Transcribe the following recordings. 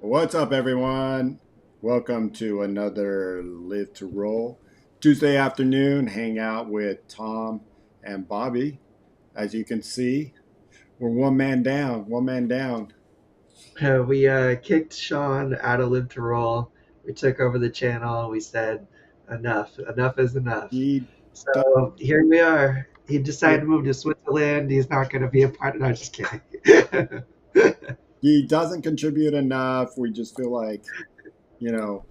What's up, everyone? Welcome to another Live to Roll Tuesday afternoon hangout with Tom and Bobby. As you can see, we're one man down, one man down. We kicked Shawn out of Live to Roll. We took over the channel. We said, enough is enough. He does, So here we are. He decided yeah, to move to Switzerland. He's not going to be a part of. No, just kidding. he doesn't contribute enough. We just feel like, you know,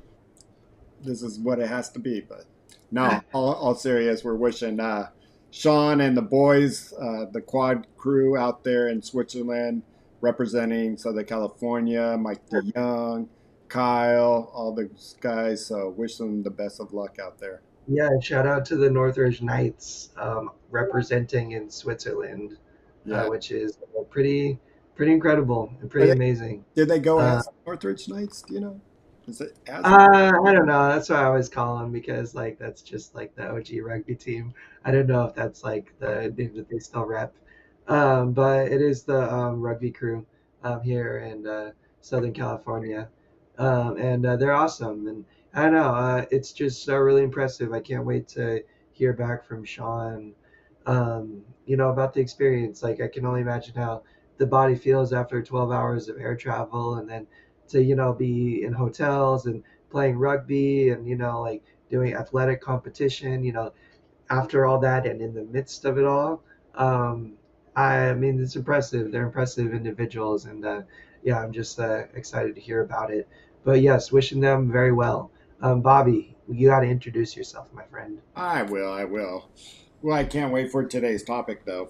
this is what it has to be. But no, all serious, we're wishing Shawn and the boys, the quad crew out there in Switzerland, representing Southern California, Mike DeYoung, Kyle, all those guys. So wish them the best of luck out there. Yeah, shout out to the Northridge Knights representing in Switzerland, Yeah. which is pretty incredible and Are pretty they, amazing. did they go Uh, as Northridge Knights? Do you know? Is it as? I don't know. That's what I always call them because like that's just like the OG rugby team. I don't know if that's like the name that they still rep, but it is the rugby crew here in Southern California, and they're awesome. And I don't know. It's just really impressive. I can't wait to hear back from Shawn. About the experience. Like I can only imagine how the body feels after 12 hours of air travel, and then to be in hotels and playing rugby and like doing athletic competition after all that and in the midst of it all. I mean, it's impressive. They're impressive individuals, and yeah, I'm just excited to hear about it. But yes, wishing them very well. Bobby, you got to introduce yourself, my friend. I will. I will. Well, I can't wait for today's topic, though,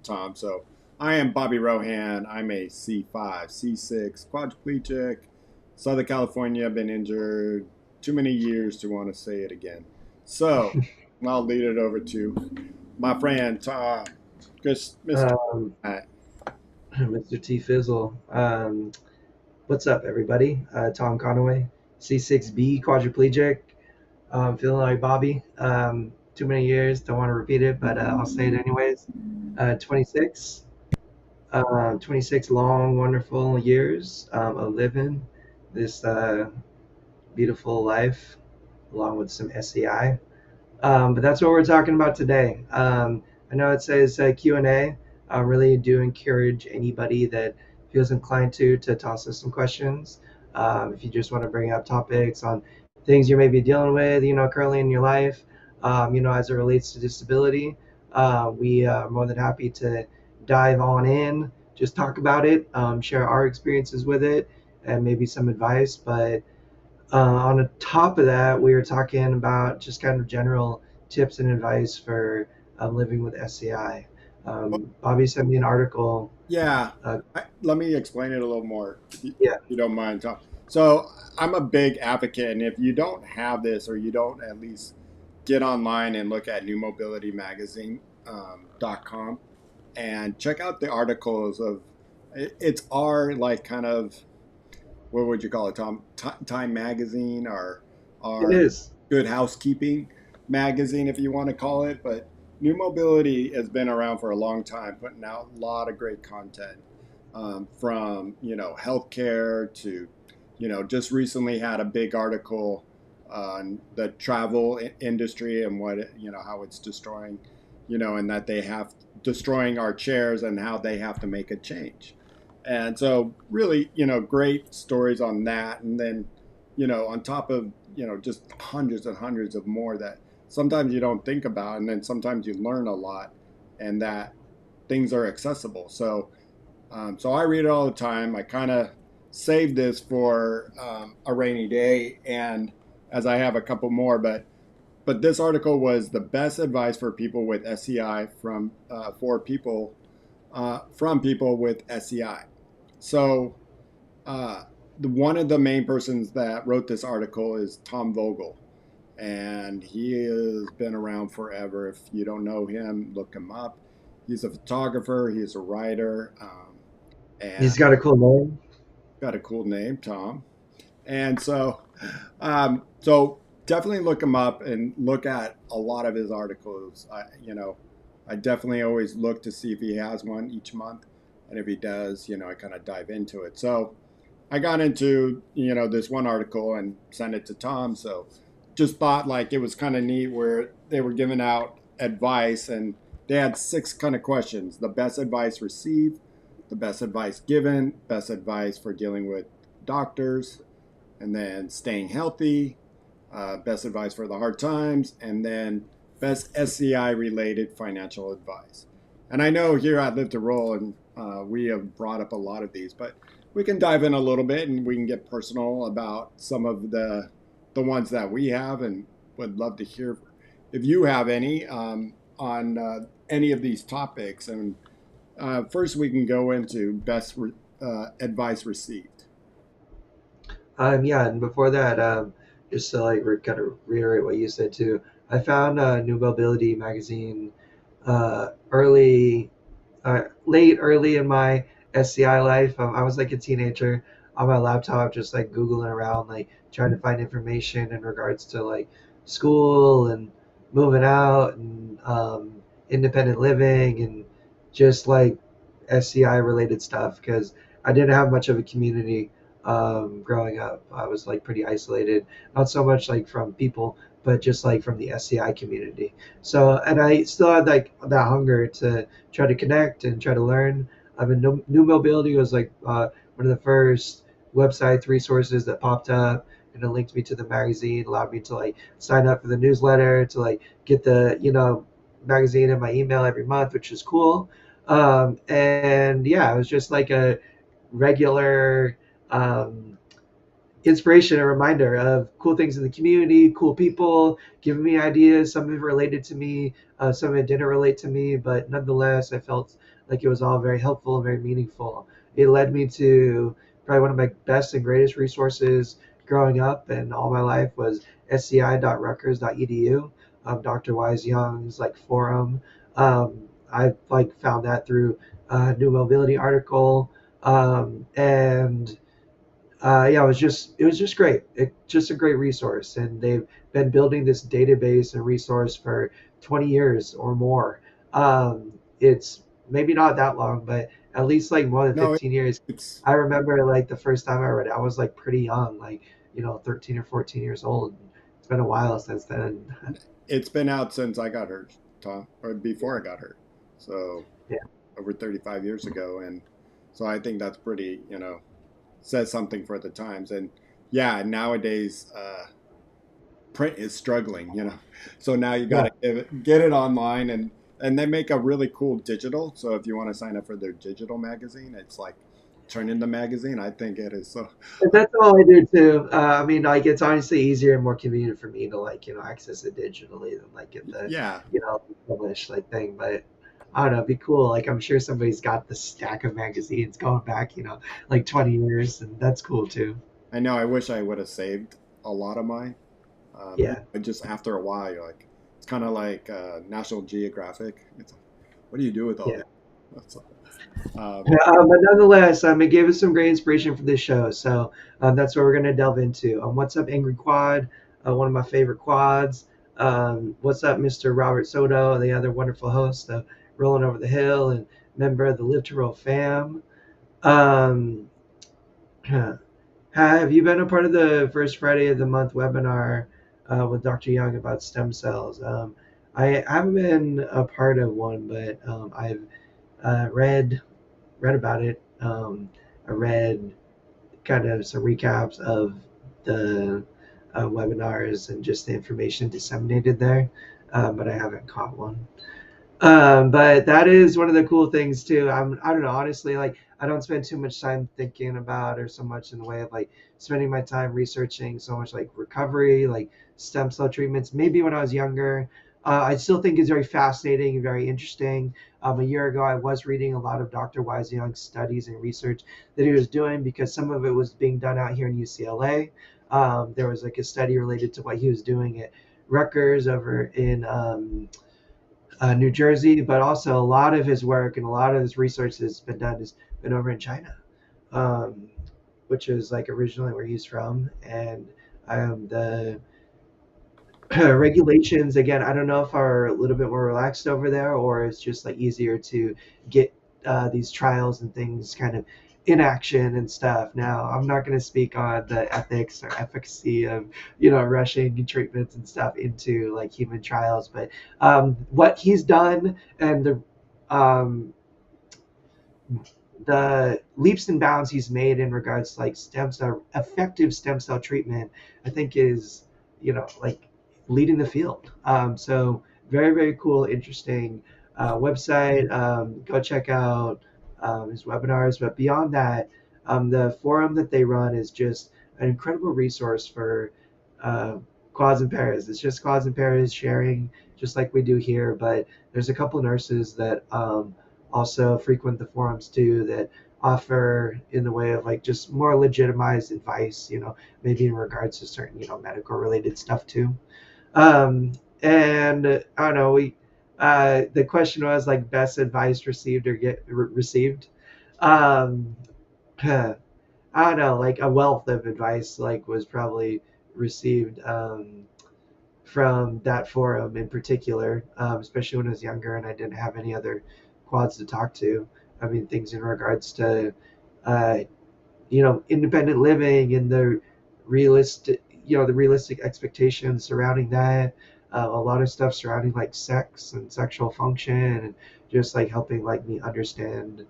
Tom. So, I am Bobby Rohan. I'm a C5, C6 quadriplegic, Southern California. Been injured too many years to want to say it again. So, I'll lead it over to my friend Tom, just Mr. Um, Mr. T Fizzle. What's up, everybody? Tom Conaway, C6B quadriplegic. Feeling like Bobby. Too many years, don't want to repeat it, but I'll say it anyways. 26, 26 long, wonderful years of living this beautiful life, along with some SEI. But that's what we're talking about today. I know it says Q&A. I really do encourage anybody that feels inclined to toss us some questions. If you just want to bring up topics on things you may be dealing with, currently in your life, as it relates to disability, we are more than happy to dive on in, just talk about it, share our experiences with it, and maybe some advice. But on the top of that, we were talking about just kind of general tips and advice for living with SCI. Bobby sent me an article. Yeah, Uh, let me explain it a little more, if yeah, you don't mind, Tom. So I'm a big advocate, and if you don't have this, or you don't at least get online and look at newmobilitymagazine.com and check out the articles of it's our like kind of what would you call it, Tom? Time Magazine or it our is. Good Housekeeping magazine, if you want to call it. But New Mobility has been around for a long time, putting out a lot of great content from healthcare to just recently had a big article on the travel industry and what how it's destroying and that they have destroying our chairs and how they have to make a change. And so really, great stories on that. And then, on top of, just hundreds and hundreds of more that sometimes you don't think about. And then sometimes you learn a lot and that things are accessible. So I read it all the time. I kind of saved this for a rainy day. And as I have a couple more, but this article was the best advice for people with SCI from people with SCI. So, one of the main persons that wrote this article is Tom Vogel, and he has been around forever. If you don't know him, look him up. He's a photographer, he's a writer, and He's got a cool name. got a cool name, Tom. And so definitely look him up and look at a lot of his articles. I definitely always look to see if he has one each month, and if he does, I kind of dive into it. So I got into, this one article and sent it to Tom. So just thought like it was kind of neat where they were giving out advice and they had six kind of questions: the best advice received, the best advice given, best advice for dealing with doctors, and then staying healthy, best advice for the hard times, and then best SCI related financial advice. And I know here at Live to Roll, and we have brought up a lot of these, but we can dive in a little bit and we can get personal about some of the ones that we have, and would love to hear if you have any on any of these topics. And first, we can go into best advice received. Yeah, and before that, just to like kind of reiterate what you said too, I found New Mobility magazine early early in my SCI life. I was like a teenager on my laptop, just like Googling around, like trying to find information in regards to like school and moving out and independent living and just like SCI related stuff because I didn't have much of a community growing up. I was like pretty isolated, not so much like from people, but just like from the SCI community. So, and I still had like that hunger to try to connect and try to learn. I mean, New Mobility was like one of the first websites resources that popped up, and it linked me to the magazine, allowed me to like sign up for the newsletter, to like get the magazine in my email every month, which is cool. And yeah, it was just like a regular um, inspiration, a reminder of cool things in the community, cool people giving me ideas. Some of it related to me, some of it didn't relate to me, but nonetheless, I felt like it was all very helpful and very meaningful. It led me to probably one of my best and greatest resources growing up and all my life was sci.rutgers.edu, Dr. Wise Young's like forum. I like found that through a new mobility article, and yeah, it was just great. It just a great resource, and they've been building this database and resource for 20 years or more. It's maybe not that long, but at least like more than No, 15 years. it's I remember like the first time I read it, I was like pretty young, like 13 or 14 years old. It's been a while since then. it's been out since I got hurt, Tom, or before I Yeah, got hurt. So yeah, over 35 years ago. And so I think that's pretty, says something for the times. And yeah, nowadays, print is struggling, So now you got yeah. to get it online, and they make a really cool digital. So if you want to sign up for their digital magazine, it's like turn in the magazine. I think it is so. And that's all I do too. I mean, like it's honestly easier and more convenient for me to like access it digitally than like get the Yeah, published like thing. But I don't know, it'd be cool. Like I'm sure somebody's got the stack of magazines going back, like 20 years, and that's cool too. I know. I wish I would have saved a lot of mine. Yeah, But just after a while, you're like, it's kind of like National Geographic. It's like, what do you do with all yeah. this? That's, um, But nonetheless, it gave us some great inspiration for this show. So that's what we're going to delve into. What's up, Angry Quad? One of my favorite quads. What's up, Mr. Robert Soto, the other wonderful host of Rolling Over the Hill and member of the Live to Roll fam. Um, have you been a part of the first Friday of the month webinar with Dr. Young about stem cells? I haven't been a part of one, but I've read about it. I read kind of some recaps of the webinars and just the information disseminated there, but I haven't caught one. But that is one of the cool things too. I don't know, honestly, like I don't spend too much time thinking about or so much in the way of like spending my time researching so much like recovery, like stem cell treatments. Maybe when I was younger, I still think it's very fascinating and very interesting. A year ago, I was reading a lot of Dr. Wise Young's studies and research that he was doing because some of it was being done out here in UCLA. There was like a study related to what he was doing at Rutgers over in New Jersey, but also a lot of his work and a lot of his research that's been done has been over in China, um, which is like originally where he's from. And the regulations, again, I don't know if are a little bit more relaxed over there or it's just like easier to get these trials and things kind of inaction and stuff. Now, I'm not going to speak on the ethics or efficacy of, rushing treatments and stuff into like human trials, but what he's done and um, the leaps and bounds he's made in regards to like stem cell effective stem cell treatment, I think is, like leading the field. So very, very cool, interesting website. Go check out his webinars. But beyond that, the forum that they run is just an incredible resource for uh, quads and paras. It's just quads and paras sharing, just like we do here. But there's a couple nurses that also frequent the forums too, that offer in the way of like just more legitimized advice, maybe in regards to certain, medical related stuff too. And I don't know, the question was like best advice received or received. Um, I don't know, like a wealth of advice like was probably received from that forum in particular, especially when I was younger and I didn't have any other quads to talk to. I mean, things in regards to, uh, independent living and the realistic expectations surrounding that. A lot of stuff surrounding like sex and sexual function, and just like helping like me understand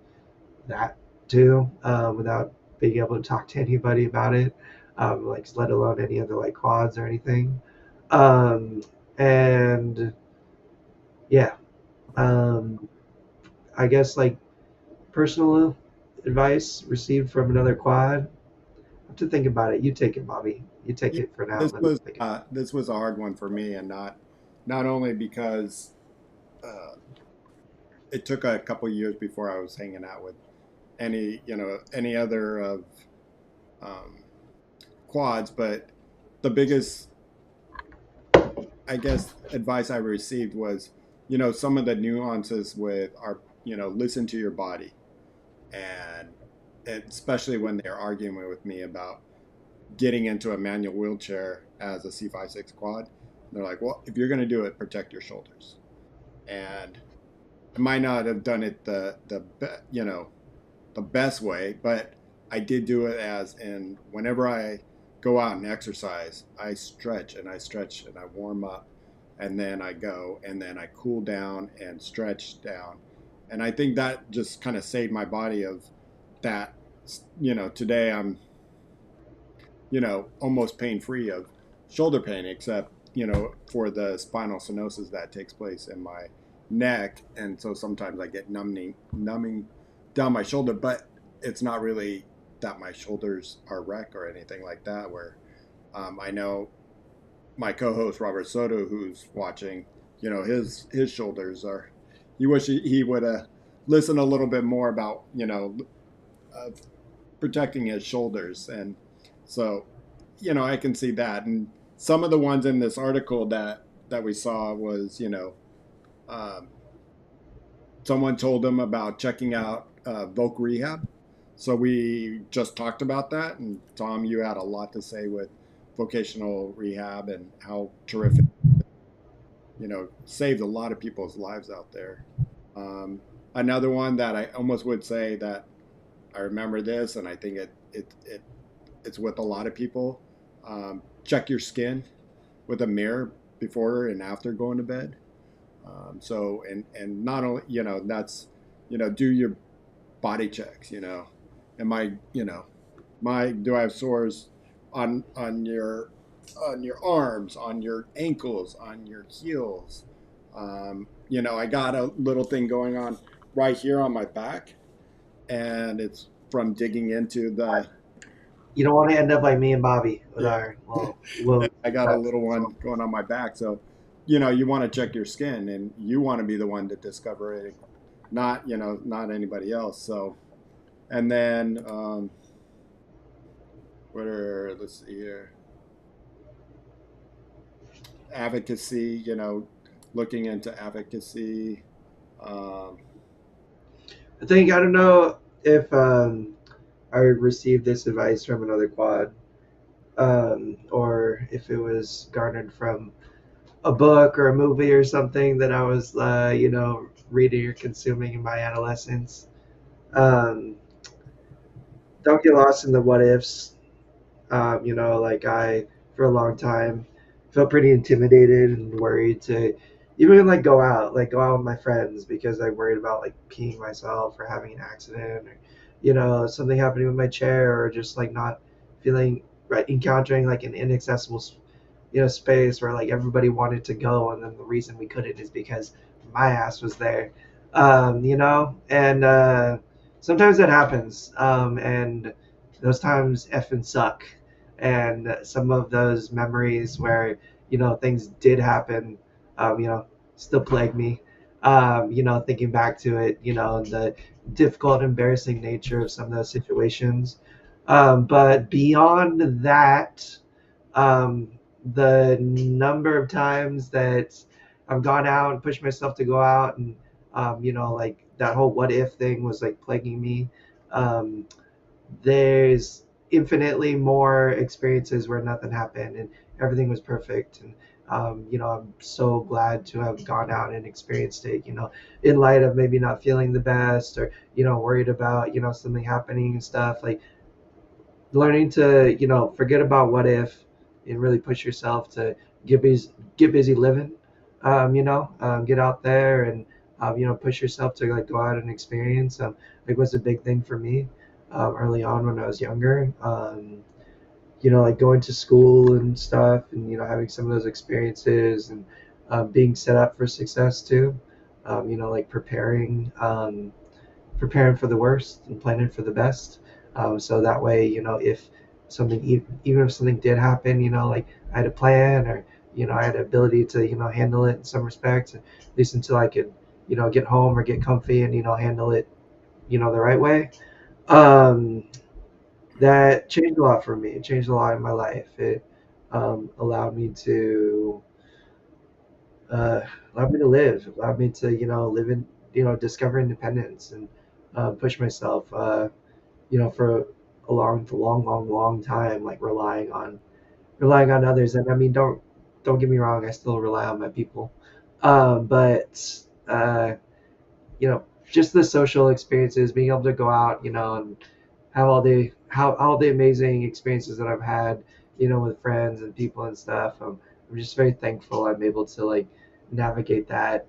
that too, without being able to talk to anybody about it, like let alone any other like quads or anything. Um, and yeah, um, I guess like personal advice received from another quad. I have to think about it. You take it, Bobby. You take Yeah, it for now. Let me think about it. this was a hard one for me, and not only because uh, it took a couple years before I was hanging out with any other of um, quads, but the biggest, I guess, advice I received was, some of the nuances with our, listen to your body, and especially when they're arguing with me about getting into a manual wheelchair as a C56 quad. They're like, well, if you're going to do it, protect your shoulders. And I might not have done it the best way, but I did do it as in whenever I go out and exercise, I stretch and I stretch and I warm up, and then I go and then I cool down and stretch down. And I think that just kind of saved my body of that. Today I'm, almost pain free of shoulder pain, except, for the spinal stenosis that takes place in my neck. And so sometimes I get numbing down my shoulder, but it's not really that my shoulders are wrecked or anything like that. Where I know my co-host Robert Soto, who's watching, his shoulders are. He wish he would listen a little bit more about uh, protecting his shoulders. And so, I can see that. And some of the ones in this article that we saw was, um, someone told him about checking out Voc Rehab. So we just talked about that. And Tom, you had a lot to say with vocational rehab and how terrific, saved a lot of people's lives out there. Um, Another one that I almost would say that I remember this, and I think it's with a lot of people. Check your skin with a mirror before and after going to bed. So and not only that's do your body checks. Am I my do I have sores on your arms, on your ankles, on your heels? I got a little thing going on right here on my back, and it's from digging into the You don't want to end up like me and Bobby with yeah. our little I got a cuts. little one going on my back. So, you want to check your skin and you want to be the one to discover it, not, not anybody else. So, and then, let's see here, advocacy, looking into advocacy. Um, I don't know if I received this advice from another quad, or if it was garnered from a book or a movie or something that I was, reading or consuming in my adolescence. Um, don't get lost in the what ifs. Like I, for a long time, felt pretty intimidated and worried to even like go out with my friends because I worried about like peeing myself or having an accident or, something happening with my chair or just like not feeling right, encountering like an inaccessible, space where like everybody wanted to go. And then the reason we couldn't is because my ass was there, and sometimes that happens. And those times effing suck, and some of those memories where things did happen, still plague me. Thinking back to it, and the difficult, embarrassing nature of some of those situations. But beyond that, um, the number of times that I've gone out and pushed myself to go out and, like that whole what if thing was like plaguing me. Um, there's infinitely more experiences where nothing happened and everything was perfect. And, I'm so glad to have gone out and experienced it, in light of maybe not feeling the best or, worried about, something happening and stuff. Like learning to forget about what if and really push yourself to get busy living, get out there and push yourself to like go out and experience, like was a big thing for me early on when I was younger, like going to school and stuff and having some of those experiences and being set up for success too, like preparing for the worst and planning for the best. So that way, if even if something did happen, like I had a plan or, I had the ability to, handle it in some respects, at least until I could, get home or get comfy and, handle it, the right way. Um, that changed a lot for me. It changed a lot in my life. It allowed me to, uh, allowed me to live, allowed me to, live in, discover independence and push myself. For a long time, like relying on others. And I mean, don't get me wrong, I still rely on my people, but uh, you know, just the social experiences, being able to go out, and have all the amazing experiences that I've had, with friends and people and stuff. I'm just very thankful I'm able to like navigate that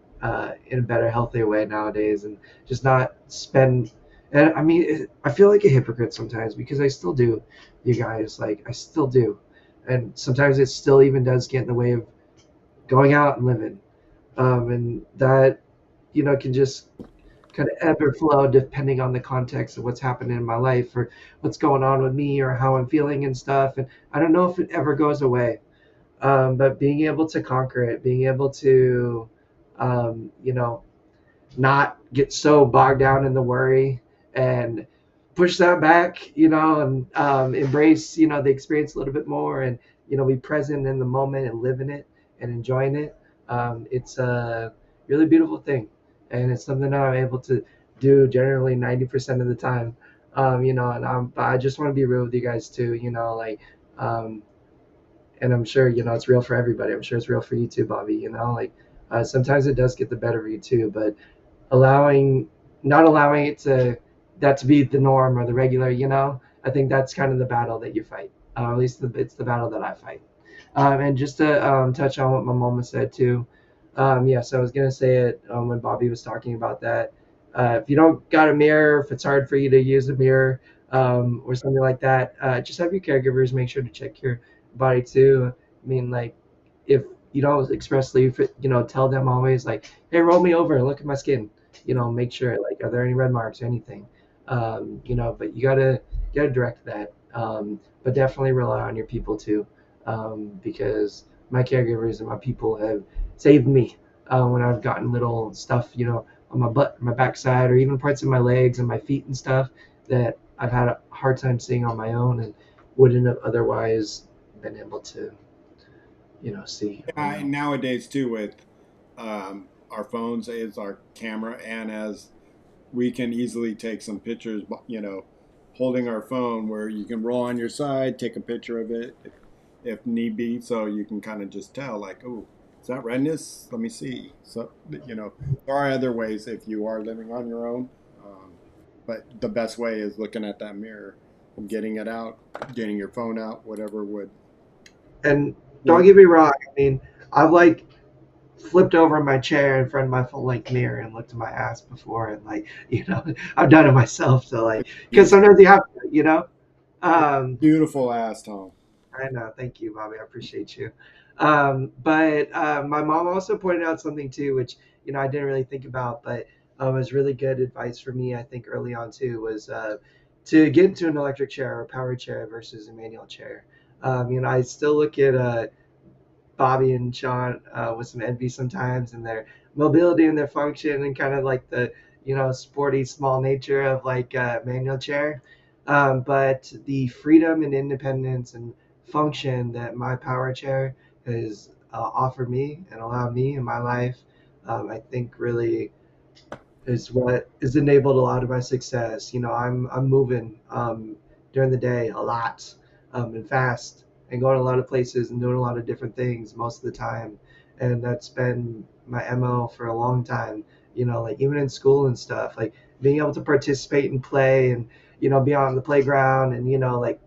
in a better, healthier way nowadays, and just not spend. And I mean, I feel like a hypocrite sometimes because I still do, you guys. Like I still do, and sometimes it still even does get in the way of going out and living. And that can just kind of ebb or flow depending on the context of what's happening in my life or what's going on with me or how I'm feeling and stuff. And I don't know if it ever goes away. But being able to conquer it, being able to, um, you know, not get so bogged down in the worry and push that back, and embrace, the experience a little bit more and, be present in the moment and living it and enjoying it. It's a really beautiful thing. And it's something that I'm able to do generally 90% of the time. And but I just want to be real with you guys too, um, and I'm sure, it's real for everybody. I'm sure it's real for you too, Bobby, like sometimes it does get the better of you too, but allowing not allowing it to that to be the norm or the regular, I think that's kind of the battle that you fight, at least it's the battle that I fight. And just to touch on what my mama said too, yes, I was gonna say it when Bobby was talking about that. If you don't got a mirror, if it's hard for you to use a mirror, or something like that, just have your caregivers make sure to check your body too. I mean, like, if you don't expressly, tell them always like, hey, roll me over and look at my skin. Make sure like, are there any red marks or anything? But you gotta direct that. But definitely rely on your people too, because my caregivers and my people have saved me when I've gotten little stuff, on my butt, my backside, or even parts of my legs and my feet and stuff that I've had a hard time seeing on my own and wouldn't have otherwise been able to, see on my Yeah, own. and nowadays too, with our phones is our camera, and as we can easily take some pictures, holding our phone, where you can roll on your side, take a picture of it if need be, so you can kind of just tell, like, oh, is that redness? Let me see. So, there are other ways if you are living on your own, but the best way is looking at that mirror getting it out, getting your phone out, whatever And don't would get me wrong. I mean, I've like flipped over in my chair in front of my full length mirror and looked at my ass before, and like, I've done it myself. So like, because beautiful. sometimes you have to. Um, Beautiful ass, Tom. I know. Thank you, Bobby. I appreciate you. But my mom also pointed out something too, which I didn't really think about, but was really good advice for me. I think early on too was to get into an electric chair or power chair versus a manual chair. I still look at Bobby and Shawn with some envy sometimes, and their mobility and their function, and kind of like the sporty small nature of like manual chair. But the freedom and independence and function that my power chair has offered me and allowed me in my life, I think really is what has enabled a lot of my success. I'm moving during the day a lot, and fast, and going to a lot of places and doing a lot of different things most of the time, and that's been my mo for a long time. Like even in school and stuff, like being able to participate and play and be on the playground and like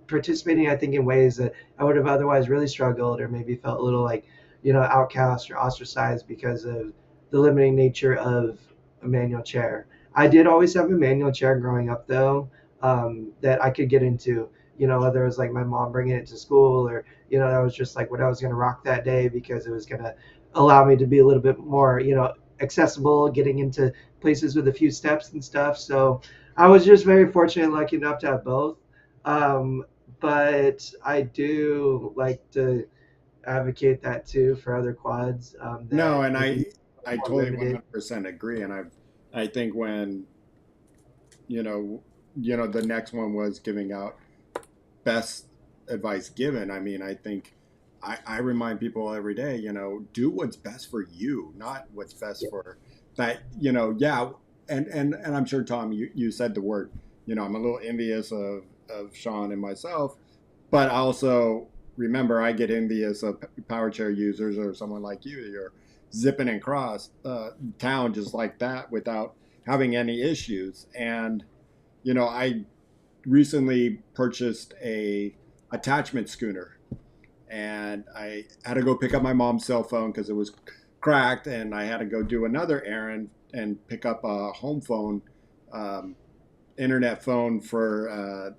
participating, I think, in ways that I would have otherwise really struggled or maybe felt a little like, outcast or ostracized because of the limiting nature of a manual chair. I did always have a manual chair growing up, though, that I could get into. Whether it was like my mom bringing it to school or, that was just like what I was going to rock that day because it was going to allow me to be a little bit more, accessible, getting into places with a few steps and stuff. So I was just very fortunate and lucky enough to have both. Um, but I do like to advocate that too for other quads No, that and maybe I more totally limited. 100% agree. And I think when you know the next one was giving out best advice given. I mean, I think I remind people every day, do what's best for you, not what's best Yeah, for that. Yeah, and I'm sure Tom, you said the word. I'm a little envious of Shawn and myself, but I also remember I get envious of power chair users or someone like you. You're zipping across town just like that without having any issues. And I recently purchased a attachment schooner, and I had to go pick up my mom's cell phone because it was cracked, and I had to go do another errand and pick up a home phone, um, internet phone for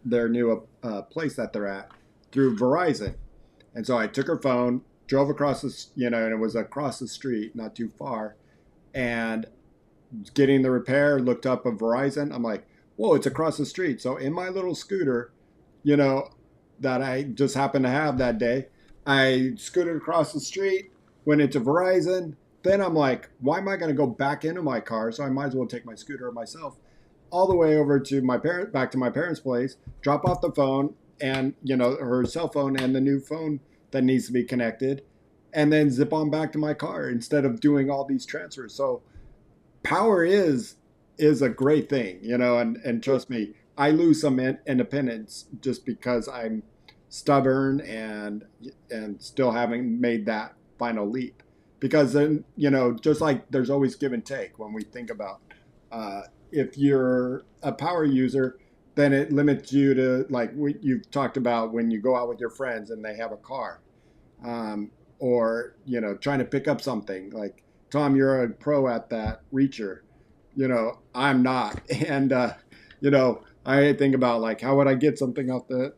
their new place that they're at through Verizon. And so I took her phone, drove across and it was across the street, not too far, and getting the repair, looked up a Verizon. I'm like, whoa, it's across the street. So in my little scooter, you know, that I just happened to have that day, I scooted across the street, went into Verizon. Then I'm like, why am I going to go back into my car? So I might as well take my scooter myself all the way over to back to my parents' place, drop off the phone and, her cell phone and the new phone that needs to be connected, and then zip on back to my car instead of doing all these transfers. So power is a great thing, and trust me, I lose some independence just because I'm stubborn and still haven't made that final leap. Because then, just like there's always give and take when we think about if you're a power user, then it limits you to like you've talked about when you go out with your friends and they have a car, or trying to pick up something like Tom, you're a pro at that reacher. I'm not, and I think about like how would I get something off the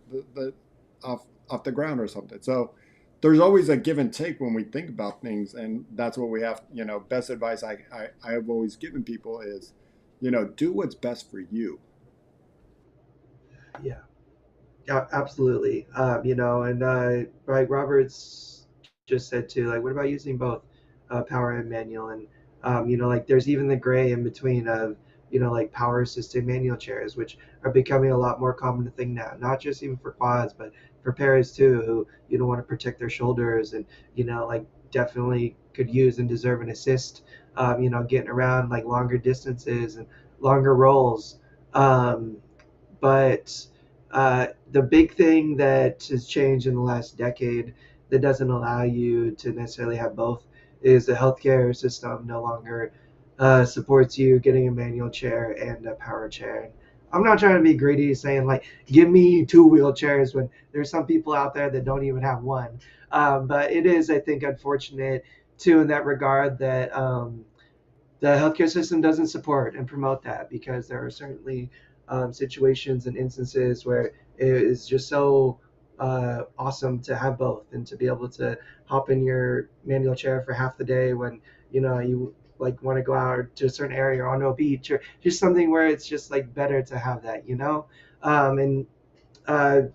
off the ground or something. So there's always a give and take when we think about things, and that's what we have. Best advice I have always given people is, do what's best for you. yeah, yeah, absolutely. And like Roberts just said too, like, what about using both power and manual? And like there's even the gray in between of like power assisted manual chairs, which are becoming a lot more common thing now. Not just even for quads, but for pairs too, who want to protect their shoulders and like definitely could use and deserve an assist. Getting around like longer distances and longer rolls. Um, but the big thing that has changed in the last decade that doesn't allow you to necessarily have both is the healthcare system no longer supports you getting a manual chair and a power chair. I'm not trying to be greedy, saying like, give me two wheelchairs when there's some people out there that don't even have one. But it is, I think, unfortunate too in that regard that the healthcare system doesn't support and promote that, because there are certainly situations and instances where it is just so awesome to have both and to be able to hop in your manual chair for half the day when you like want to go out to a certain area or onto a beach or just something where it's just like better to have that, and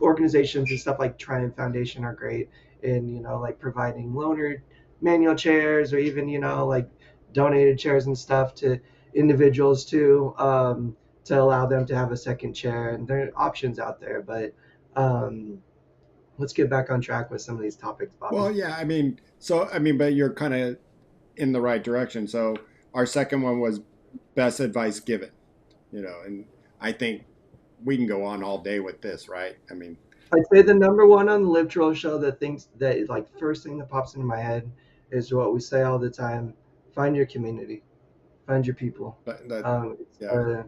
organizations and stuff like Triumph Foundation are great in like providing loaner manual chairs, or even like donated chairs and stuff to individuals too, to allow them to have a second chair. And there are options out there, but um, let's get back on track with some of these topics, Bobby. Well, yeah, I mean, so I mean, but you're kind of in the right direction. So our second one was best advice given, and I think we can go on all day with this, right? I mean, I'd say the number one on the Live Troll show that thinks that is like first thing that pops into my head is what we say all the time: find your community. Find your people. that It's yeah. a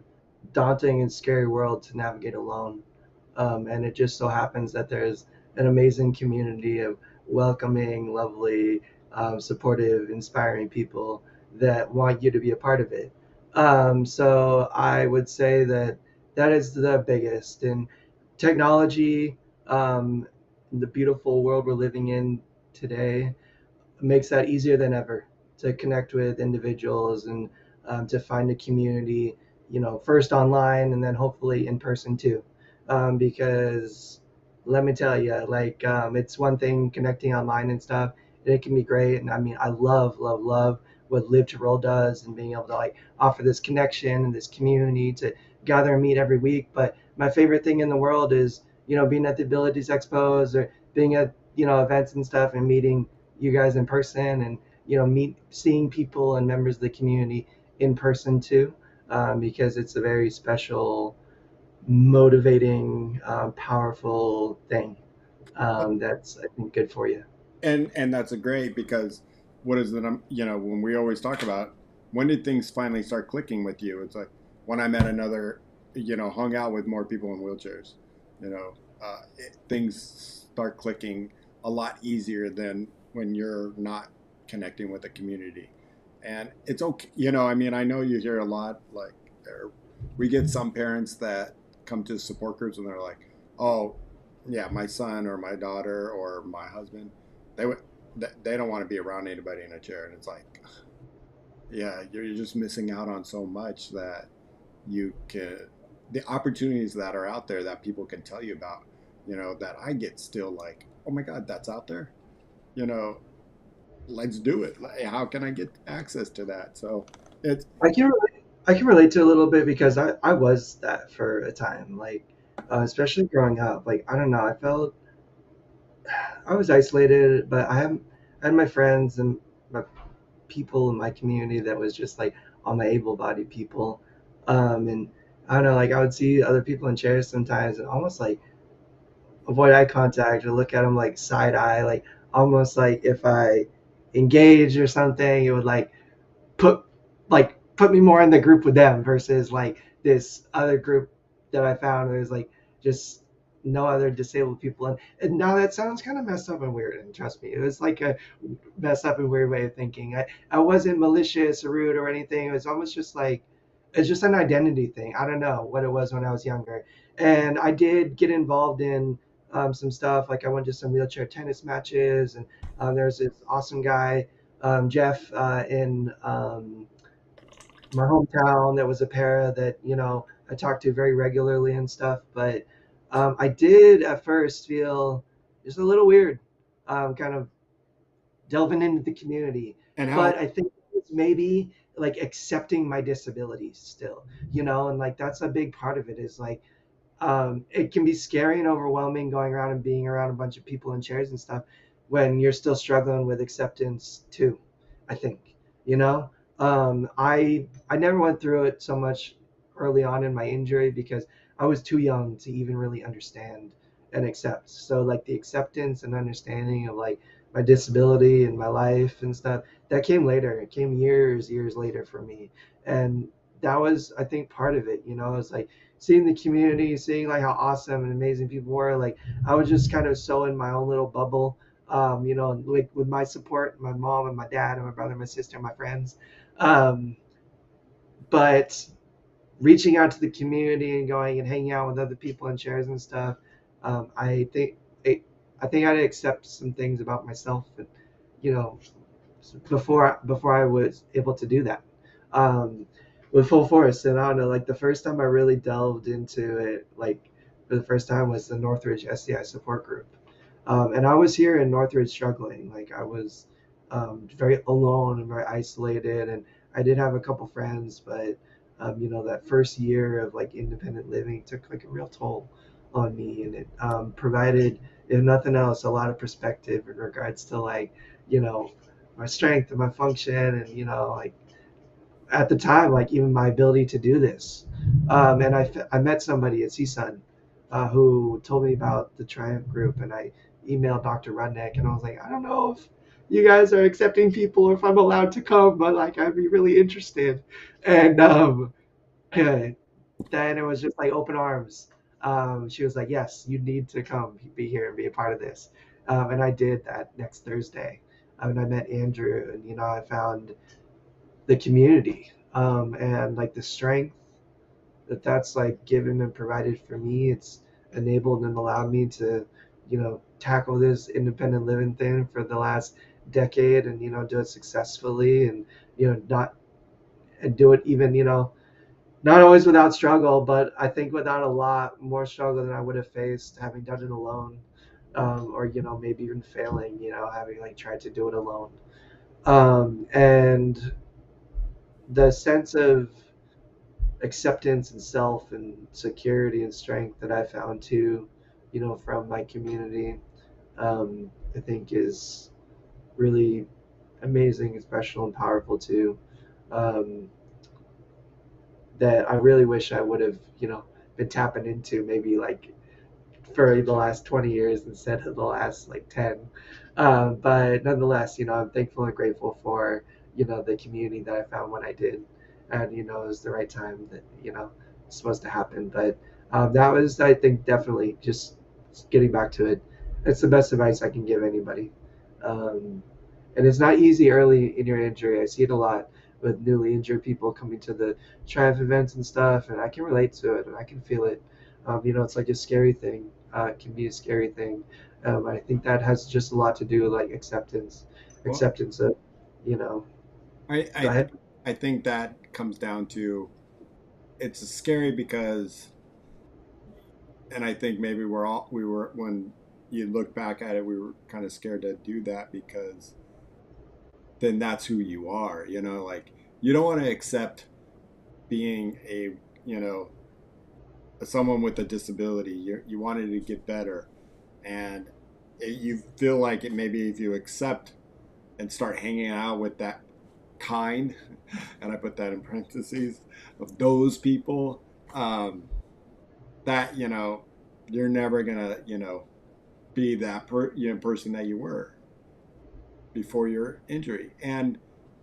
daunting and scary world to navigate alone. And it just so happens that there's an amazing community of welcoming, lovely, supportive, inspiring people that want you to be a part of it. So I would say that that is the biggest. And technology, the beautiful world we're living in today, makes that easier than ever to connect with individuals and to find a community, first online and then hopefully in person too. Because let me tell you, like, it's one thing connecting online and stuff, and it can be great. And I mean, I love, love, love what Live to Roll does and being able to like offer this connection and this community to gather and meet every week. But my favorite thing in the world is, being at the Abilities Expos or being at, events and stuff and meeting you guys in person, and seeing people and members of the community in person too, because it's a very special, motivating, powerful thing, that's, I think, good for you. And that's a great because what is the when we always talk about when did things finally start clicking with you? It's like when I met another, hung out with more people in wheelchairs, things start clicking a lot easier than when you're not connecting with the community. And it's okay, I mean, I know you hear a lot like we get some parents that come to support groups and they're like, oh yeah, my son or my daughter or my husband, they would they don't want to be around anybody in a chair, and it's like, yeah, you're just missing out on so much that you can the opportunities that are out there that people can tell you about, that I get still like, oh my god, that's out there, you know let's do it. Like, how can I get access to that? So it's I can relate to it a little bit because I was that for a time, like, especially growing up. Like, I don't know, I felt I was isolated, but I had my friends and my people in my community that was just like all my able-bodied people. And I don't know, like I would see other people in chairs sometimes and almost like avoid eye contact or look at them like side eye, like almost like if I engaged or something, it would put put me more in the group with them versus like this other group that I found. There's like just no other disabled people, and now that sounds kind of messed up and weird. And trust me, it was like a messed up and weird way of thinking. I wasn't malicious or rude or anything. It was almost just like it's just an identity thing. I don't know what it was when I was younger, and I did get involved in some stuff. Like I went to some wheelchair tennis matches, and there's this awesome guy, Jeff, in my hometown that was a para that I talked to very regularly and stuff. But I did at first feel just a little weird, kind of delving into the community. and But how I think it's maybe like accepting my disabilities still, and like that's a big part of it is like it can be scary and overwhelming going around and being around a bunch of people in chairs and stuff when you're still struggling with acceptance too. I think, you know, I never went through it so much early on in my injury because I was too young to even really understand and accept. So like the acceptance and understanding of like my disability and my life and stuff that came later. It came years later for me, and that was, I think, part of it. It's like seeing the community, seeing like how awesome and amazing people were. Like I was just kind of so in my own little bubble, like with my support, my mom and my dad and my brother, and my sister, and my friends. Um, but reaching out to the community and going and hanging out with other people in chairs and stuff, I think it, I think I had to accept some things about myself, and you know, before I was able to do that, um, with full force. And I don't know, like the first time I really delved into it, like for the first time, was the Northridge SCI support group, and I was here in Northridge struggling. Like I was very alone and very isolated, and I did have a couple friends, but that first year of like independent living took like a real toll on me, and it provided, if nothing else, a lot of perspective in regards to like you know my strength and my function, and like at the time, like even my ability to do this. And I met somebody at CSUN who told me about the Triumph group, and I emailed Dr. Rudnick, and I was like, I don't know if you guys are accepting people or if I'm allowed to come, but like I'd be really interested. And then it was just like open arms. She was like, yes, you need to come be here and be a part of this. And I did that next Thursday. And I met Andrew, and I found the community, and like the strength that's like given and provided for me. It's enabled and allowed me to tackle this independent living thing for the last decade, and do it successfully, and not and do it even not always without struggle, but I think without a lot more struggle than I would have faced having done it alone, or maybe even failing, having like tried to do it alone. And the sense of acceptance and self and security and strength that I found too, from my community, I think is really amazing and special and powerful too. Um, that I really wish I would have, been tapping into maybe like for the last 20 years instead of the last like 10. But nonetheless, I'm thankful and grateful for, the community that I found when I did. And, it was the right time that, it's supposed to happen. But that was, I think, definitely just getting back to it. It's the best advice I can give anybody. Um, and it's not easy early in your injury. I see it a lot with newly injured people coming to the Triumph events and stuff, and I can relate to it and I can feel it. It's like a scary thing. It can be a scary thing. I think that has just a lot to do with like Well, acceptance of, you know. I Go I ahead. I think that comes down to it's scary because, and I think maybe we were when you look back at it, we were kind of scared to do that because then that's who you are, like you don't want to accept being a, you know, someone with a disability. You wanted to get better, and you feel like it maybe if you accept and start hanging out with that kind, and I put that in parentheses, of those people, um, that you're never gonna be that person that you were before your injury. And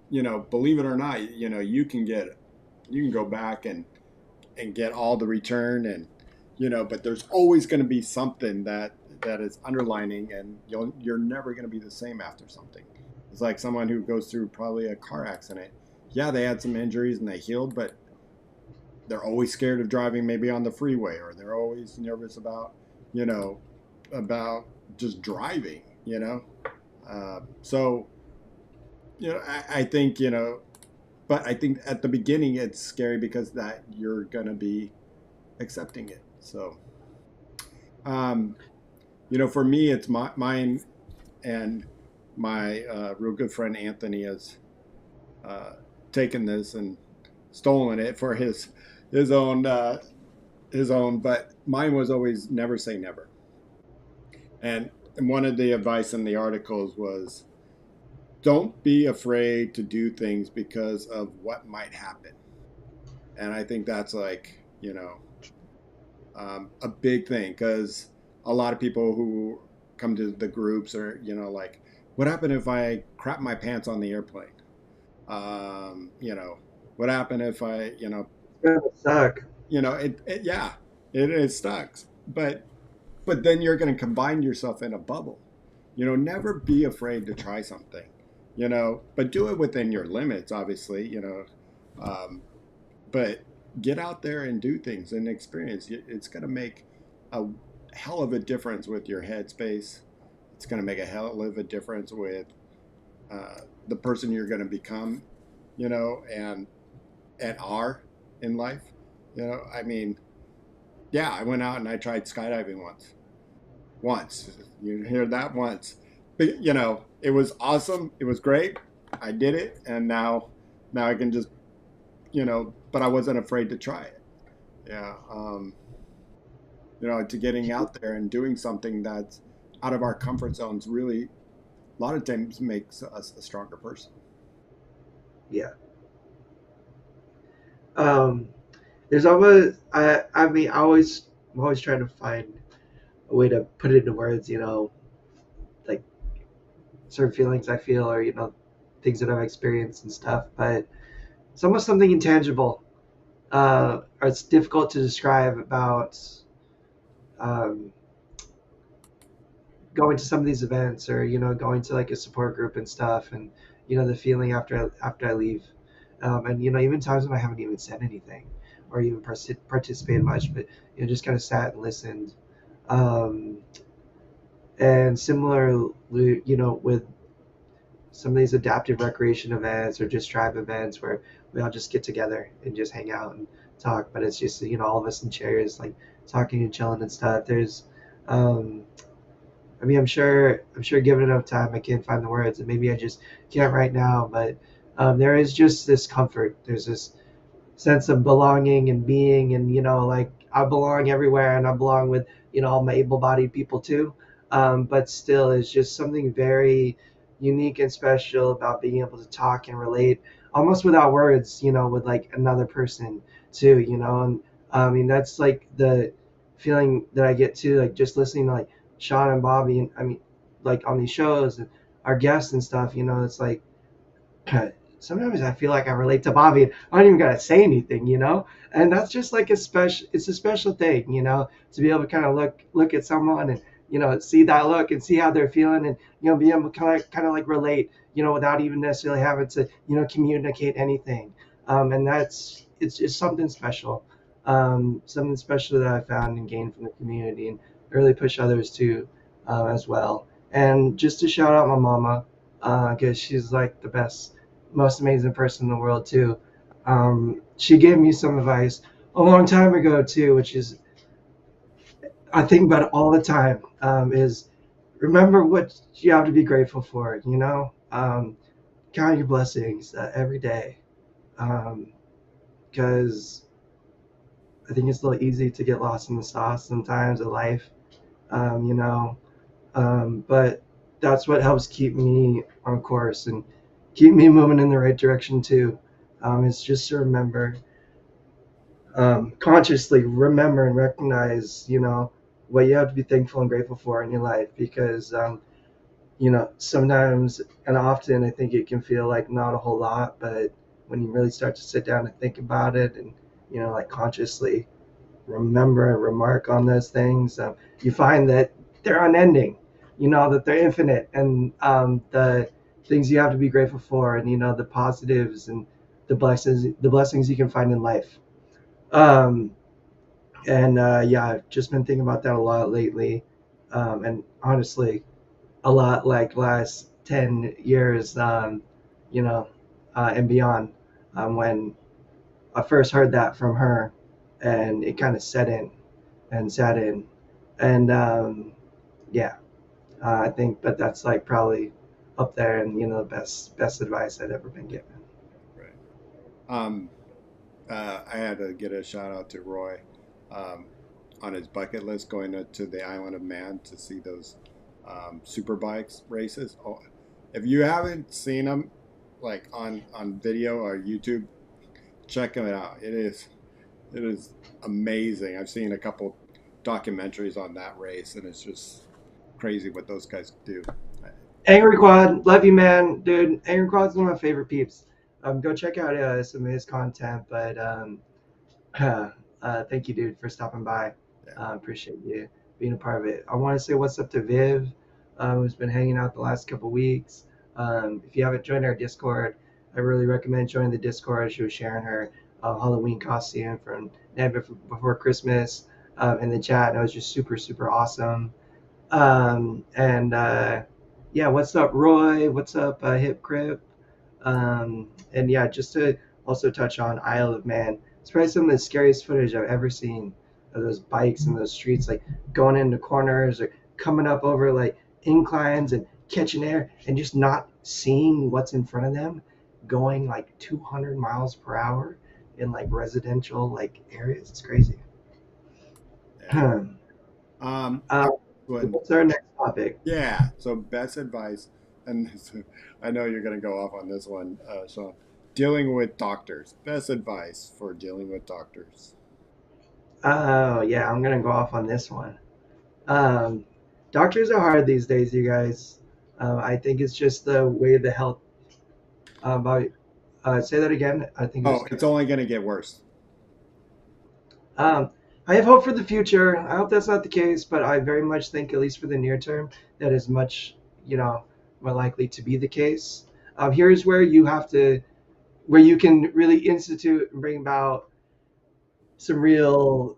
believe it or not, you can go back and get all the return, and but there's always going to be something that is underlining, and you're never going to be the same after something. It's like someone who goes through probably a car accident. Yeah, they had some injuries and they healed, but they're always scared of driving maybe on the freeway, or they're always nervous about you know about just driving. So I think but I think at the beginning it's scary because that you're gonna be accepting it. So um, for me, it's mine, and my real good friend Anthony has uh, taken this and stolen it for his own his own. But mine was always never say never. And one of the advice in the articles was don't be afraid to do things because of what might happen. And I think that's like a big thing, because a lot of people who come to the groups are like, what happened if I crap my pants on the airplane? um, you know what happened if I It's gonna suck. Yeah, it sucks. But then you're going to combine yourself in a bubble. Never be afraid to try something. But do it within your limits, obviously. Um, but get out there and do things and experience. It's going to make a hell of a difference with your headspace. It's going to make a hell of a difference with the person you're going to become, and are in life. I mean, yeah, I went out and I tried skydiving once. Once. You hear that once. But, it was awesome. It was great. I did it, and now I can just, but I wasn't afraid to try it. Yeah. To getting out there and doing something that's out of our comfort zones really a lot of times makes us a stronger person. Yeah. Um, there's almost I mean I'm always trying to find a way to put it into words, like certain feelings I feel or things that I've experienced and stuff, but it's almost something intangible. Or it's difficult to describe about um, going to some of these events or going to like a support group and stuff, and the feeling after I leave, and even times when I haven't even said anything or even participated much, but just kind of sat and listened. um, and similarly, with some of these adaptive recreation events or just tribe events where we all just get together and just hang out and talk, but it's just all of us in chairs like talking and chilling and stuff. There's um, I mean, I'm sure given enough time, I can't find the words, and maybe I just can't right now. But there is just this comfort. There's this sense of belonging and being, and like I belong everywhere, and I belong with all my able-bodied people too. But still, it's just something very unique and special about being able to talk and relate almost without words, with like another person too. And I mean that's like the feeling that I get too, like just listening to like Shawn and Bobby, and I mean like on these shows and our guests and stuff. It's like sometimes I feel like I relate to Bobby. I don't even gotta say anything. And that's just like it's a special thing, to be able to kind of look at someone and see that look and see how they're feeling, and be able to kind of like relate, without even necessarily having to communicate anything. And it's just something special that I found and gained from the community, and really push others to as well. And just to shout out my mama, because she's like the best, most amazing person in the world too. She gave me some advice a long time ago too, which is I think about it all the time. Is remember what you have to be grateful for. Count your blessings every day, because I think it's a little easy to get lost in the sauce sometimes of life. Um, you know, but that's what helps keep me on course and keep me moving in the right direction too. It's just to remember, consciously remember and recognize, what you have to be thankful and grateful for in your life, because sometimes and often I think it can feel like not a whole lot, but when you really start to sit down and think about it, and like consciously remember and remark on those things, you find that they're unending, that they're infinite, and the things you have to be grateful for, and the positives and the blessings you can find in life. Um, and yeah, I've just been thinking about that a lot lately, and honestly, a lot like last 10 years, you know, and beyond, when I first heard that from her, and it kind of set in and sat in. And yeah, I think, but that's like probably up there, and the best advice I'd ever been given. Right. Um, I had to get a shout out to Roy um, on his bucket list going to the Island of Man to see those super bikes races. Oh, if you haven't seen them, like on video or YouTube, check them out. It is amazing. I've seen a couple documentaries on that race, and it's just crazy what those guys do. Angry Quad, love you, man, dude. Angry Quad's one of my favorite peeps. Go check out some of his content, but Thank you, dude, for stopping by. Yeah. Appreciate you being a part of it. I want to say what's up to Viv, who's been hanging out the last couple weeks. If you haven't joined our Discord, I really recommend joining the Discord. She was sharing her Halloween costume from Night Before Christmas in the chat, and it was just super, super awesome. And yeah, what's up, Roy? What's up, Hip Crip? And yeah, just to also touch on Isle of Man, it's probably some of the scariest footage I've ever seen of those bikes in those streets, like going into corners or coming up over like inclines and catching air and just not seeing what's in front of them, going like 200 miles per hour in like residential like areas. It's crazy. Yeah. I would, What's our next topic? yeah. So best advice, and I know you're going to go off on this one, Shawn. Dealing with doctors. Best advice for dealing with doctors. Oh yeah, I'm gonna go off on this one. Um, Doctors are hard these days, you guys. I think it's just the way the health. About say that again. I think it was Oh, cut. it's only going to get worse. Um, I have hope for the future. I hope that's not the case, but I very much think, at least for the near term, that is much, more likely to be the case. Here's where you have to, where you can really institute and bring about some real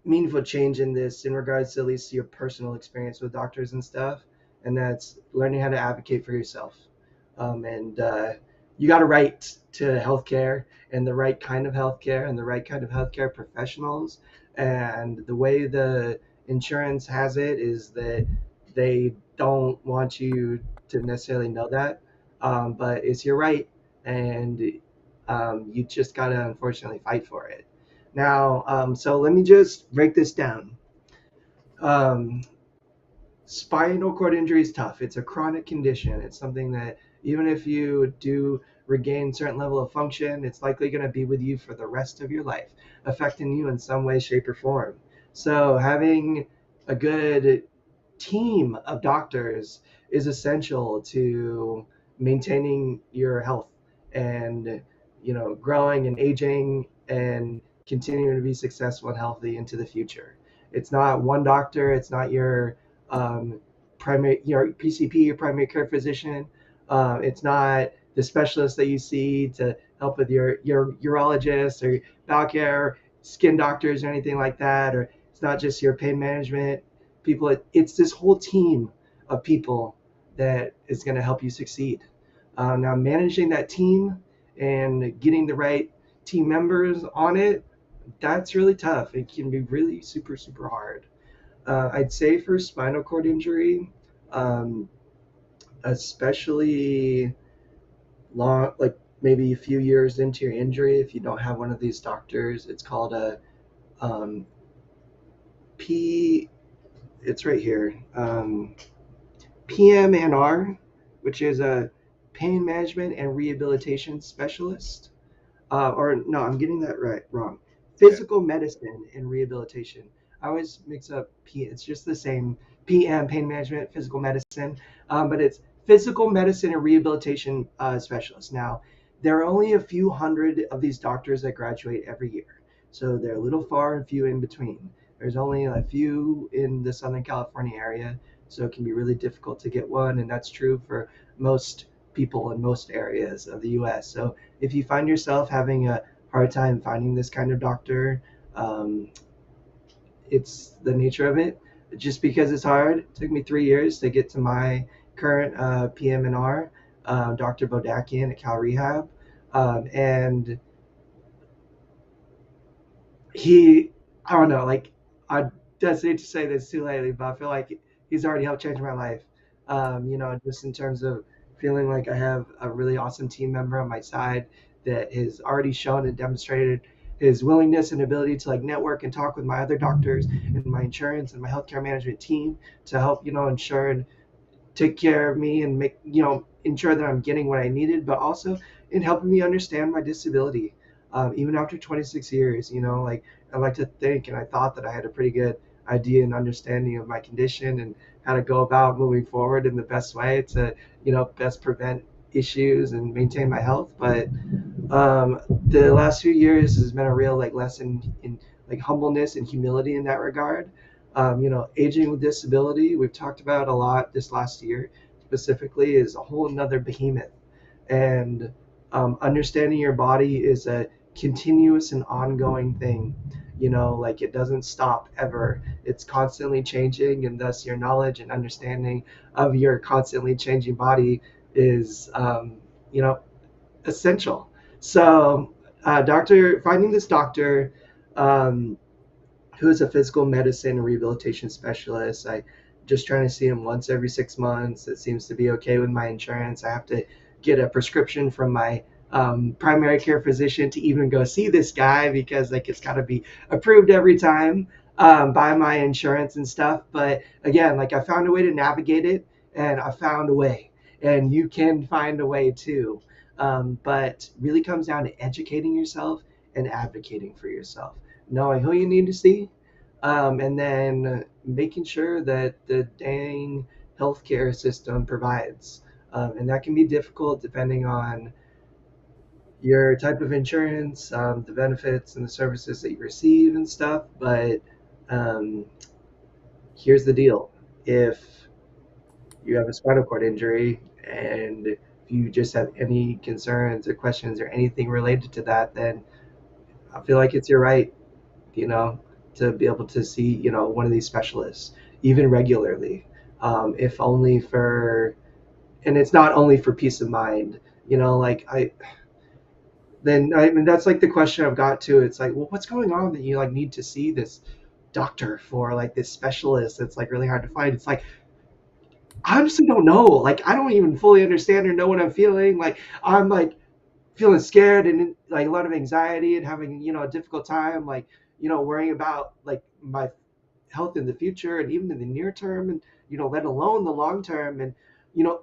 meaningful change in this in regards to at least your personal experience with doctors and stuff, and that's learning how to advocate for yourself. And You got a right to healthcare and the right kind of healthcare and the right kind of healthcare professionals. And the way the insurance has it is that they don't want you to necessarily know that, but it's your right, and you just gotta unfortunately fight for it. Now, so let me just break this down. Um, Spinal cord injury is tough. It's a chronic condition. It's something that even if you do regain certain level of function, it's likely going to be with you for the rest of your life, affecting you in some way, shape, or form. So having a good team of doctors is essential to maintaining your health and growing and aging and continuing to be successful and healthy into the future. It's not one doctor. It's not um, your PCP, your primary care physician. It's not the specialist that you see to help with your urologist or bowel care, skin doctors, or anything like that. Or it's not just your pain management people. It's this whole team of people that is going to help you succeed. Now, managing that team and getting the right team members on it, that's really tough. It can be really super, super hard. I'd say for spinal cord injury, um, especially long, like maybe a few years into your injury, if you don't have one of these doctors, it's called a um, P. It's right here. PMNR, which is a pain management and rehabilitation specialist. Or no, I'm getting that wrong. Yeah. Physical medicine and rehabilitation. I always mix up P. It's just the same. PM, pain management, physical medicine, but it's physical medicine and rehabilitation specialist. Now, there are only a few hundred of these doctors that graduate every year, so they're a little far and few in between. There's only a few in the Southern California area, so it can be really difficult to get one, and that's true for most people in most areas of the U.S. So if you find yourself having a hard time finding this kind of doctor, um, it's the nature of it. Just because it's hard, it took me 3 years to get to my current PM&R, Dr. Bodakian at Cal Rehab. And he, I don't know, like I hesitate to say this too lately, but I feel like he's already helped change my life. Just in terms of feeling like I have a really awesome team member on my side that has already shown and demonstrated his willingness and ability to like network and talk with my other doctors and my insurance and my healthcare management team to help, ensure and take care of me and make ensure that I'm getting what I needed, but also in helping me understand my disability. Even after 26 years, like I like to think and I thought that I had a pretty good idea and understanding of my condition and how to go about moving forward in the best way to best prevent issues and maintain my health. But the last few years has been a real like lesson in like humbleness and humility in that regard. Aging with disability, we've talked about a lot this last year specifically, is a whole another behemoth. And understanding your body is a continuous and ongoing thing. Like it doesn't stop ever. It's constantly changing, and thus your knowledge and understanding of your constantly changing body is, you know, essential. So, finding this doctor, um, who is a physical medicine and rehabilitation specialist. I just trying to see him once every 6 months. It seems to be okay with my insurance. I have to get a prescription from my primary care physician to even go see this guy, because like it's got to be approved every time by my insurance and stuff. But again, like I found a way to navigate it, and I found a way, and you can find a way too. But really comes down to educating yourself and advocating for yourself, knowing who you need to see, and then making sure that the dang healthcare system provides. And that can be difficult depending on your type of insurance, the benefits and the services that you receive and stuff. But um, here's the deal: if you have a spinal cord injury, and if you just have any concerns or questions or anything related to that, then I feel like it's your right, you know, to be able to see, one of these specialists, even regularly, if only for, and it's not only for peace of mind, like I mean, that's like the question I've got to. It's like, well, what's going on that you like need to see this doctor for, like this specialist that's like really hard to find? It's like, I honestly don't know. Like, I don't even fully understand or know what I'm feeling. Like, I'm like feeling scared and like a lot of anxiety and having, a difficult time, like, worrying about like my health in the future and even in the near term, and let alone the long term. And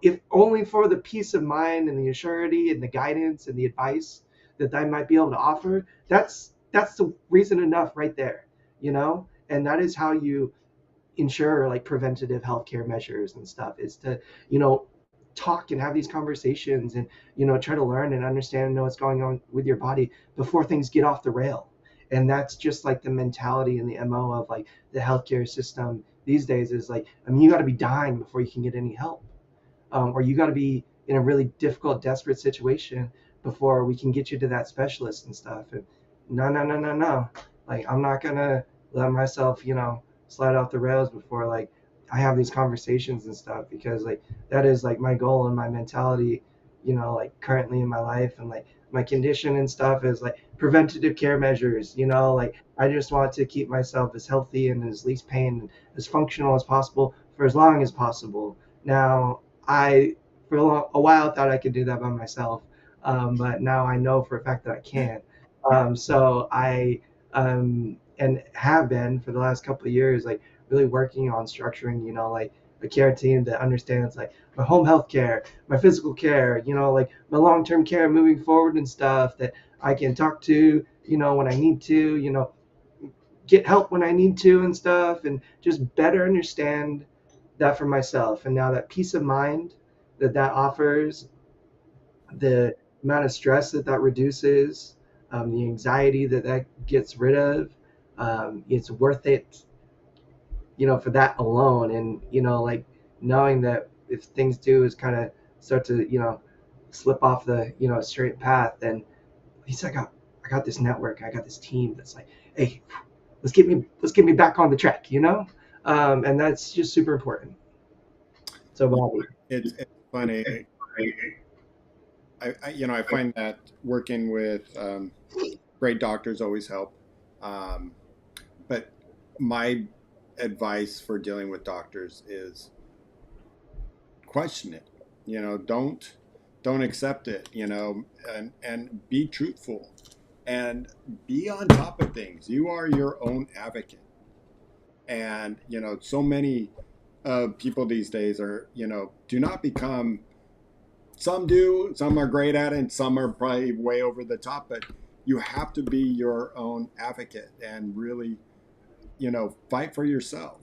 if only for the peace of mind and the assurity and the guidance and the advice that I might be able to offer, that's the reason enough right there. And that is how you ensure like preventative healthcare measures and stuff, is to you know talk and have these conversations, and try to learn and understand and know what's going on with your body before things get off the rail. And that's just like the mentality and the mo of like the healthcare system these days, is like, I mean, you got to be dying before you can get any help, or you got to be in a really difficult, desperate situation before we can get you to that specialist and stuff. And no, no, no, no, no. Like, I'm not gonna let myself, slide off the rails before like I have these conversations and stuff, because like that is like my goal and my mentality, like currently in my life, and like my condition and stuff is like preventative care measures. Like I just want to keep myself as healthy and as least pain and as functional as possible for as long as possible. Now, I for a while thought I could do that by myself, but now I know for a fact that I can't. So I and have been for the last couple of years, like really working on structuring, like a care team that understands like my home health care, my physical care, like my long term care moving forward and stuff, that I can talk to, when I need to, get help when I need to and stuff, and just better understand that for myself. And now that peace of mind that offers, the amount of stress that reduces, the anxiety that gets rid of, it's worth it, for that alone. And like knowing that if things do is kind of start to slip off the straight path, then at least I got this network, I got this team that's like, hey, let's get me back on the track, and that's just super important. So Yeah, Bobby. it's funny. I find that working with great doctors always help. Um, but my advice for dealing with doctors is question it. Don't accept it. And be truthful and be on top of things. You are your own advocate, and so many people these days are do not become. Some do, some are great at it, and some are probably way over the top. But you have to be your own advocate and really fight for yourself,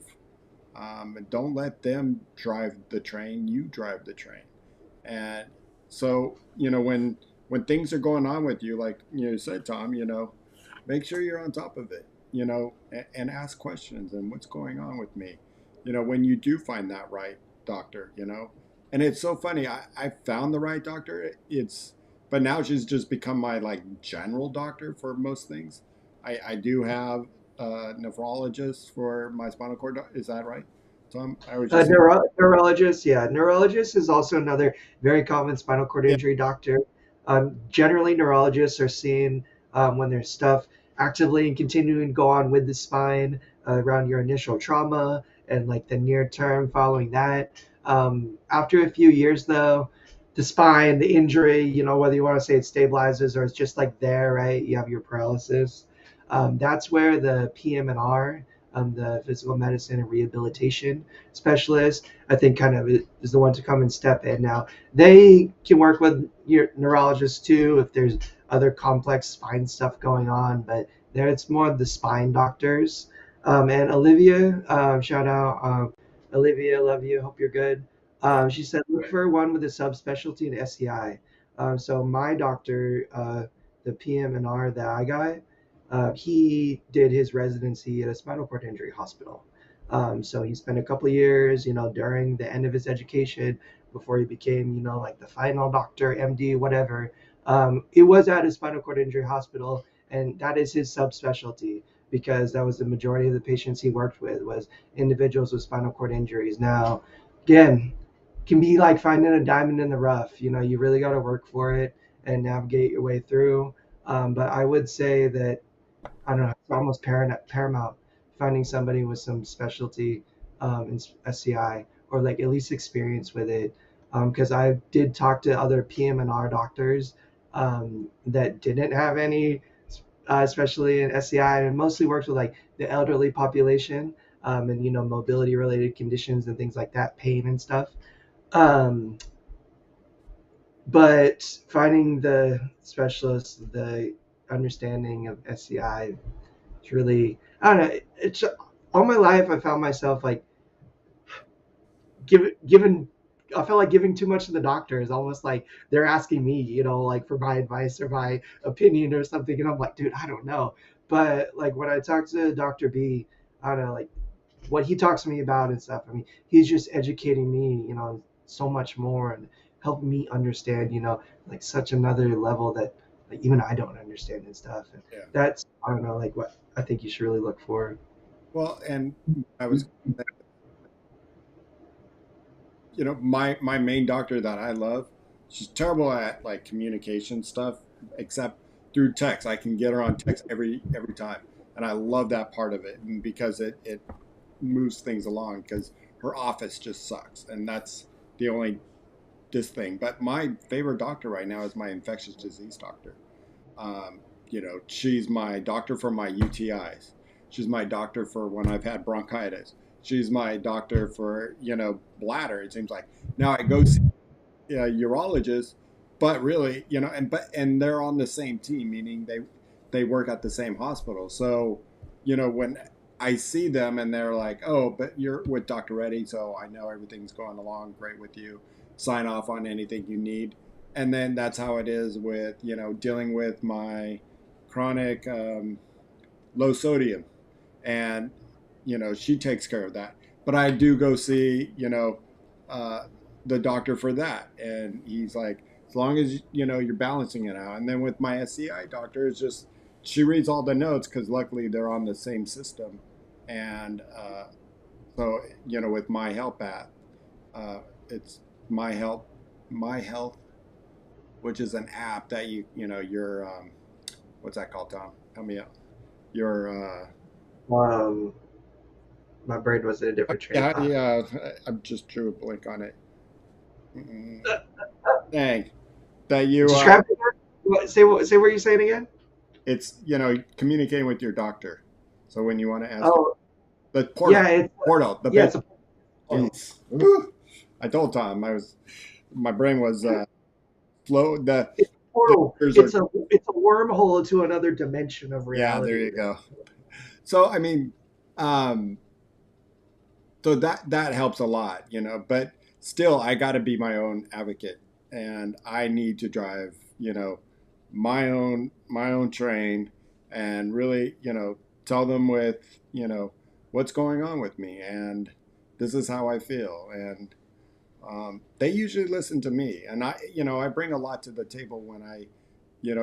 and don't let them drive the train. You drive the train. And so when things are going on with you, like you said, Tom, make sure you're on top of it. and ask questions and what's going on with me, when you do find that right doctor. And it's so funny. I found the right doctor. But now she's just become my like general doctor for most things. I do have a nephrologist for my spinal cord. Is that right? So I was just, Neurologist, yeah. Neurologist is also another very common spinal cord yeah, injury doctor. Generally, neurologists are seen when there's stuff actively and continuing to go on with the spine around your initial trauma and like the near term following that. After a few years, though, the spine, the injury, whether you want to say it stabilizes or it's just like there, right? You have your paralysis. That's where the PM&R, the physical medicine and rehabilitation specialist, I think kind of is the one to come and step in. Now, they can work with your neurologist too if there's other complex spine stuff going on, but there it's more the spine doctors. And Olivia, shout out, Olivia, love you, hope you're good. yeah, She said, look for one with a subspecialty in SCI. So my doctor, the PM&R that I got, he did his residency at a spinal cord injury hospital. So he spent a couple of years, during the end of his education before he became, like the final doctor, MD, whatever. It was at a spinal cord injury hospital, and that is his subspecialty because that was the majority of the patients he worked with was individuals with spinal cord injuries. Now, again, can be like finding a diamond in the rough. You really got to work for it and navigate your way through. But I would say that I don't know, it's almost paramount finding somebody with some specialty in SCI or like at least experience with it. Because I did talk to other PM&R doctors that didn't have any, especially in SCI, and mostly worked with like the elderly population and mobility related conditions and things like that, pain and stuff. Um, but finding the specialist, the understanding of SCI, it's really, I don't know. It's all my life I found myself like given. I felt like giving too much to the doctors, almost like they're asking me, like for my advice or my opinion or something, and I'm like, dude, I don't know. But like when I talk to Doctor B, I don't know, like what he talks to me about and stuff. I mean, he's just educating me, so much more and helping me understand, like such another level that like even I don't understand and stuff. And yeah. that's I don't know, like what I think you should really look for. Well, and I was, my main doctor that I love, she's terrible at like communication stuff, except through text. I can get her on text every time, and I love that part of it, and because it moves things along. Because her office just sucks, and that's the only this thing. But my favorite doctor right now is my infectious disease doctor. She's my doctor for my UTIs. She's my doctor for when I've had bronchitis. She's my doctor for bladder. It seems like now I go see a urologist, but really and they're on the same team, meaning they work at the same hospital. So when I see them and they're like, oh, but you're with Dr. Reddy, so I know everything's going along great with you. Sign off on anything you need. And then that's how it is with dealing with my chronic low sodium, and she takes care of that. But I do go see uh, the doctor for that, and he's like, as long as you're balancing it out. And then with my SCI doctor, it's just she reads all the notes because luckily they're on the same system, and so with my help app, it's my health, which is an app that your what's that called, Tom? Help me out. Your Um, my brain was in a different train of yeah, thought. yeah. I just drew a blank on it. Dang, that you Describe it again. Say what you're saying again. it's communicating with your doctor. So when you want to ask Oh, the yeah, it's portal, the yeah, base. it's a portal. Jeez. I told Tom my brain was slow. It's a The portal. years are It's a wormhole to another dimension of yeah. There reality. you go. So I mean, um, so that helps a lot, but still I got to be my own advocate, and I need to drive my own train, and really tell them with, what's going on with me, and this is how I feel. And they usually listen to me. And I bring a lot to the table when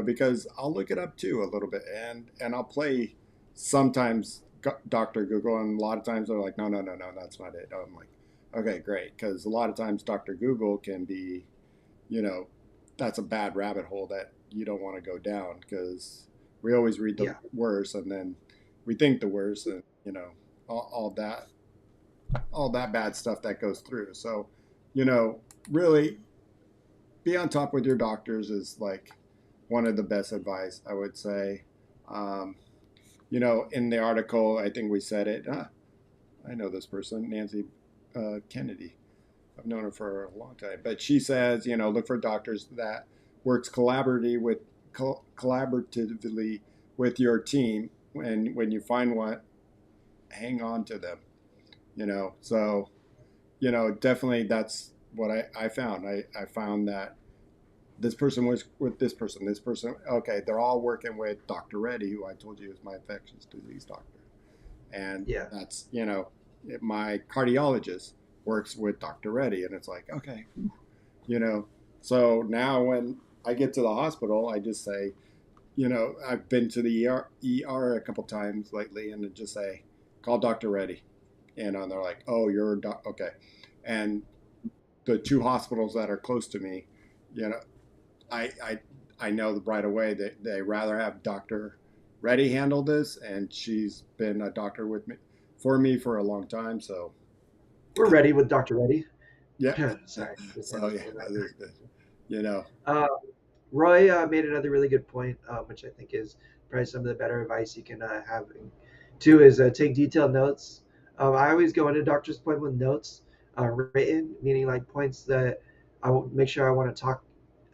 because I'll look it up too a little bit, and I'll play sometimes Dr. Google, and a lot of times they're like, no, no, no, no, that's not it. I'm like, okay, great. Because a lot of times Dr. Google can be, you know, that's a bad rabbit hole that you don't want to go down, because we always read the Yeah. worst, and then we think the worst, and all that bad stuff that goes through. So, you know, really be on top with your doctors is like one of the best advice, I would say. Um, in the article, I think we said it. I know this person, Nancy Kennedy. I've known her for a long time, but she says, look for doctors that works collaboratively with your team. And when you find one, hang on to them. So definitely that's what I found. I found that this person was with this person. Okay, they're all working with Dr. Reddy, who I told you is my infectious disease doctor. And Yeah. that's, my cardiologist works with Dr. Reddy. And it's like, okay, you know. So now when I get to the hospital, I just say, I've been to the ER a couple times lately, and just say, call Dr. Reddy. And they're like, oh, you're okay. And the two hospitals that are close to me, you know, I I, I know right away that they rather have Dr. Reddy handle this, and she's been a doctor with me for a long time. So We're ready with Dr. Reddy. yeah, Sorry, just had so to yeah, say that. you know, Uh, Roy made another really good point, which I think is probably some of the better advice you can have. Too is take detailed notes. I always go into doctor's appointment with notes written, meaning like points that I will make sure I want to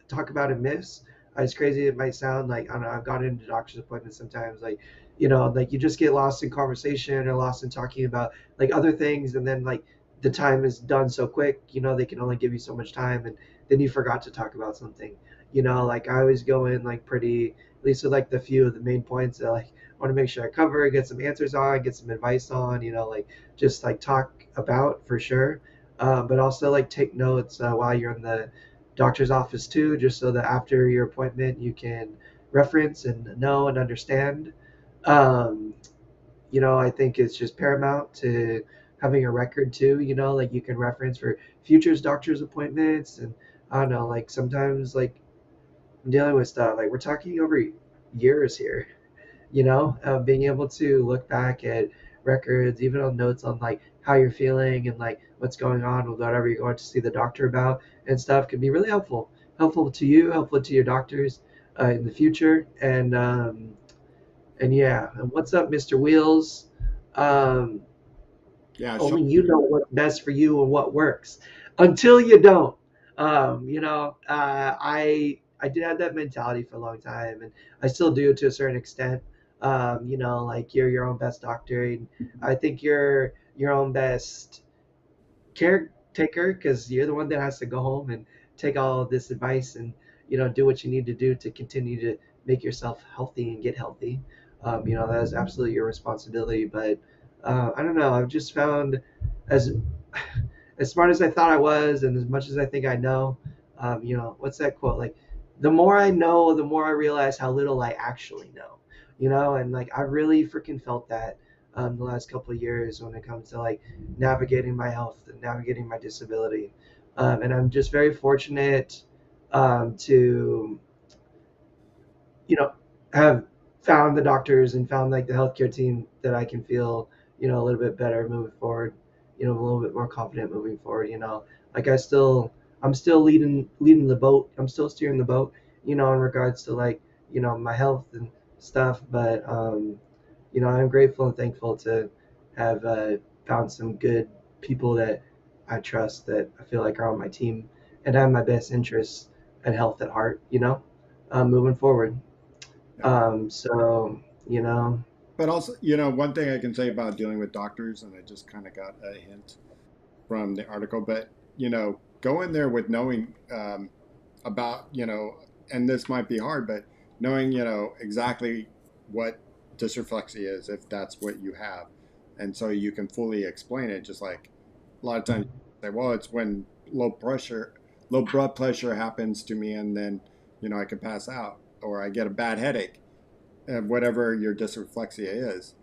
talk about and miss. As crazy it might sound, like I don't know, I've gotten into doctor's appointments sometimes, like like you just get lost in conversation or lost in talking about like other things, and then like the time is done so quick. They can only give you so much time, and then you forgot to talk about something. Like I always go in like pretty, at least with like the few of the main points that like I want to make sure I cover, get some answers on, get some advice on. Like just like talk about for sure. But also like take notes while you're in the doctor's office too, just so that after your appointment you can reference and know and understand. Um, I think it's just paramount to having a record too, like you can reference for futures doctor's appointments. And I don't know, like sometimes like I'm dealing with stuff, like we're talking over years here, being able to look back at records, even on notes on like how you're feeling and like what's going on with whatever you're going to see the doctor about and stuff can be really helpful to you, helpful to your doctors in the future. And yeah, and what's up, Mr. Wheels? um, yeah, Shawn, Only you know what's best for you and what works. Until you don't, I did have that mentality for a long time, and I still do to a certain extent. Like you're your own best doctor, and I think you're your own best caretaker because you're the one that has to go home and take all of this advice and do what you need to do to continue to make yourself healthy and get healthy. That is absolutely your responsibility. But I don't know. I've just found as as smart as I thought I was, and as much as I think I know, what's that quote? Like, the more I know, the more I realize how little I actually know. And like I really freaking felt that the last couple of years when it comes to like navigating my health and navigating my disability. And I'm just very fortunate to have found the doctors and found like the healthcare team that I can feel, a little bit better moving forward, a little bit more confident moving forward, like I'm still leading the boat. I'm still steering the boat, in regards to like, my health and stuff. But, I'm grateful and thankful to have found some good people that I trust that I feel like are on my team and have my best interests and health at heart, moving forward. yeah. So, But also, one thing I can say about dealing with doctors, and I just kind of got a hint from the article, but go in there with knowing about, and this might be hard, but knowing exactly what dysreflexia is if that's what you have. And so you can fully explain it, just like a lot of times say, well, it's when low blood pressure happens to me, and then, I can pass out or I get a bad headache, whatever your dysreflexia is.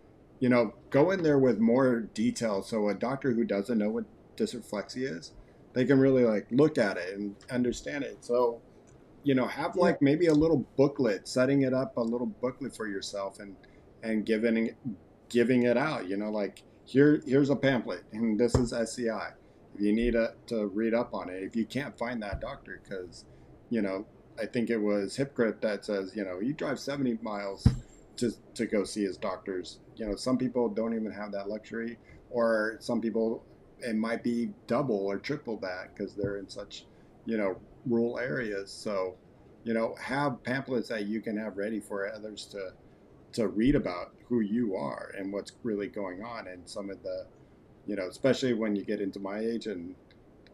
Go in there with more detail so a doctor who doesn't know what dysreflexia is, they can really like look at it and understand it. So, have Yeah. like maybe a little booklet, setting it up a little booklet for yourself, and giving it out. Like here's a pamphlet, and this is SCI. If you need to read up on it, if you can't find that doctor, because you know I think it was Hypocrite that says, he drives 70 miles to go see his doctors. Some people don't even have that luxury, or some people it might be double or triple that because they're in such rural areas. So, have pamphlets that you can have ready for others to read about who you are and what's really going on, and some of the, especially when you get into my age and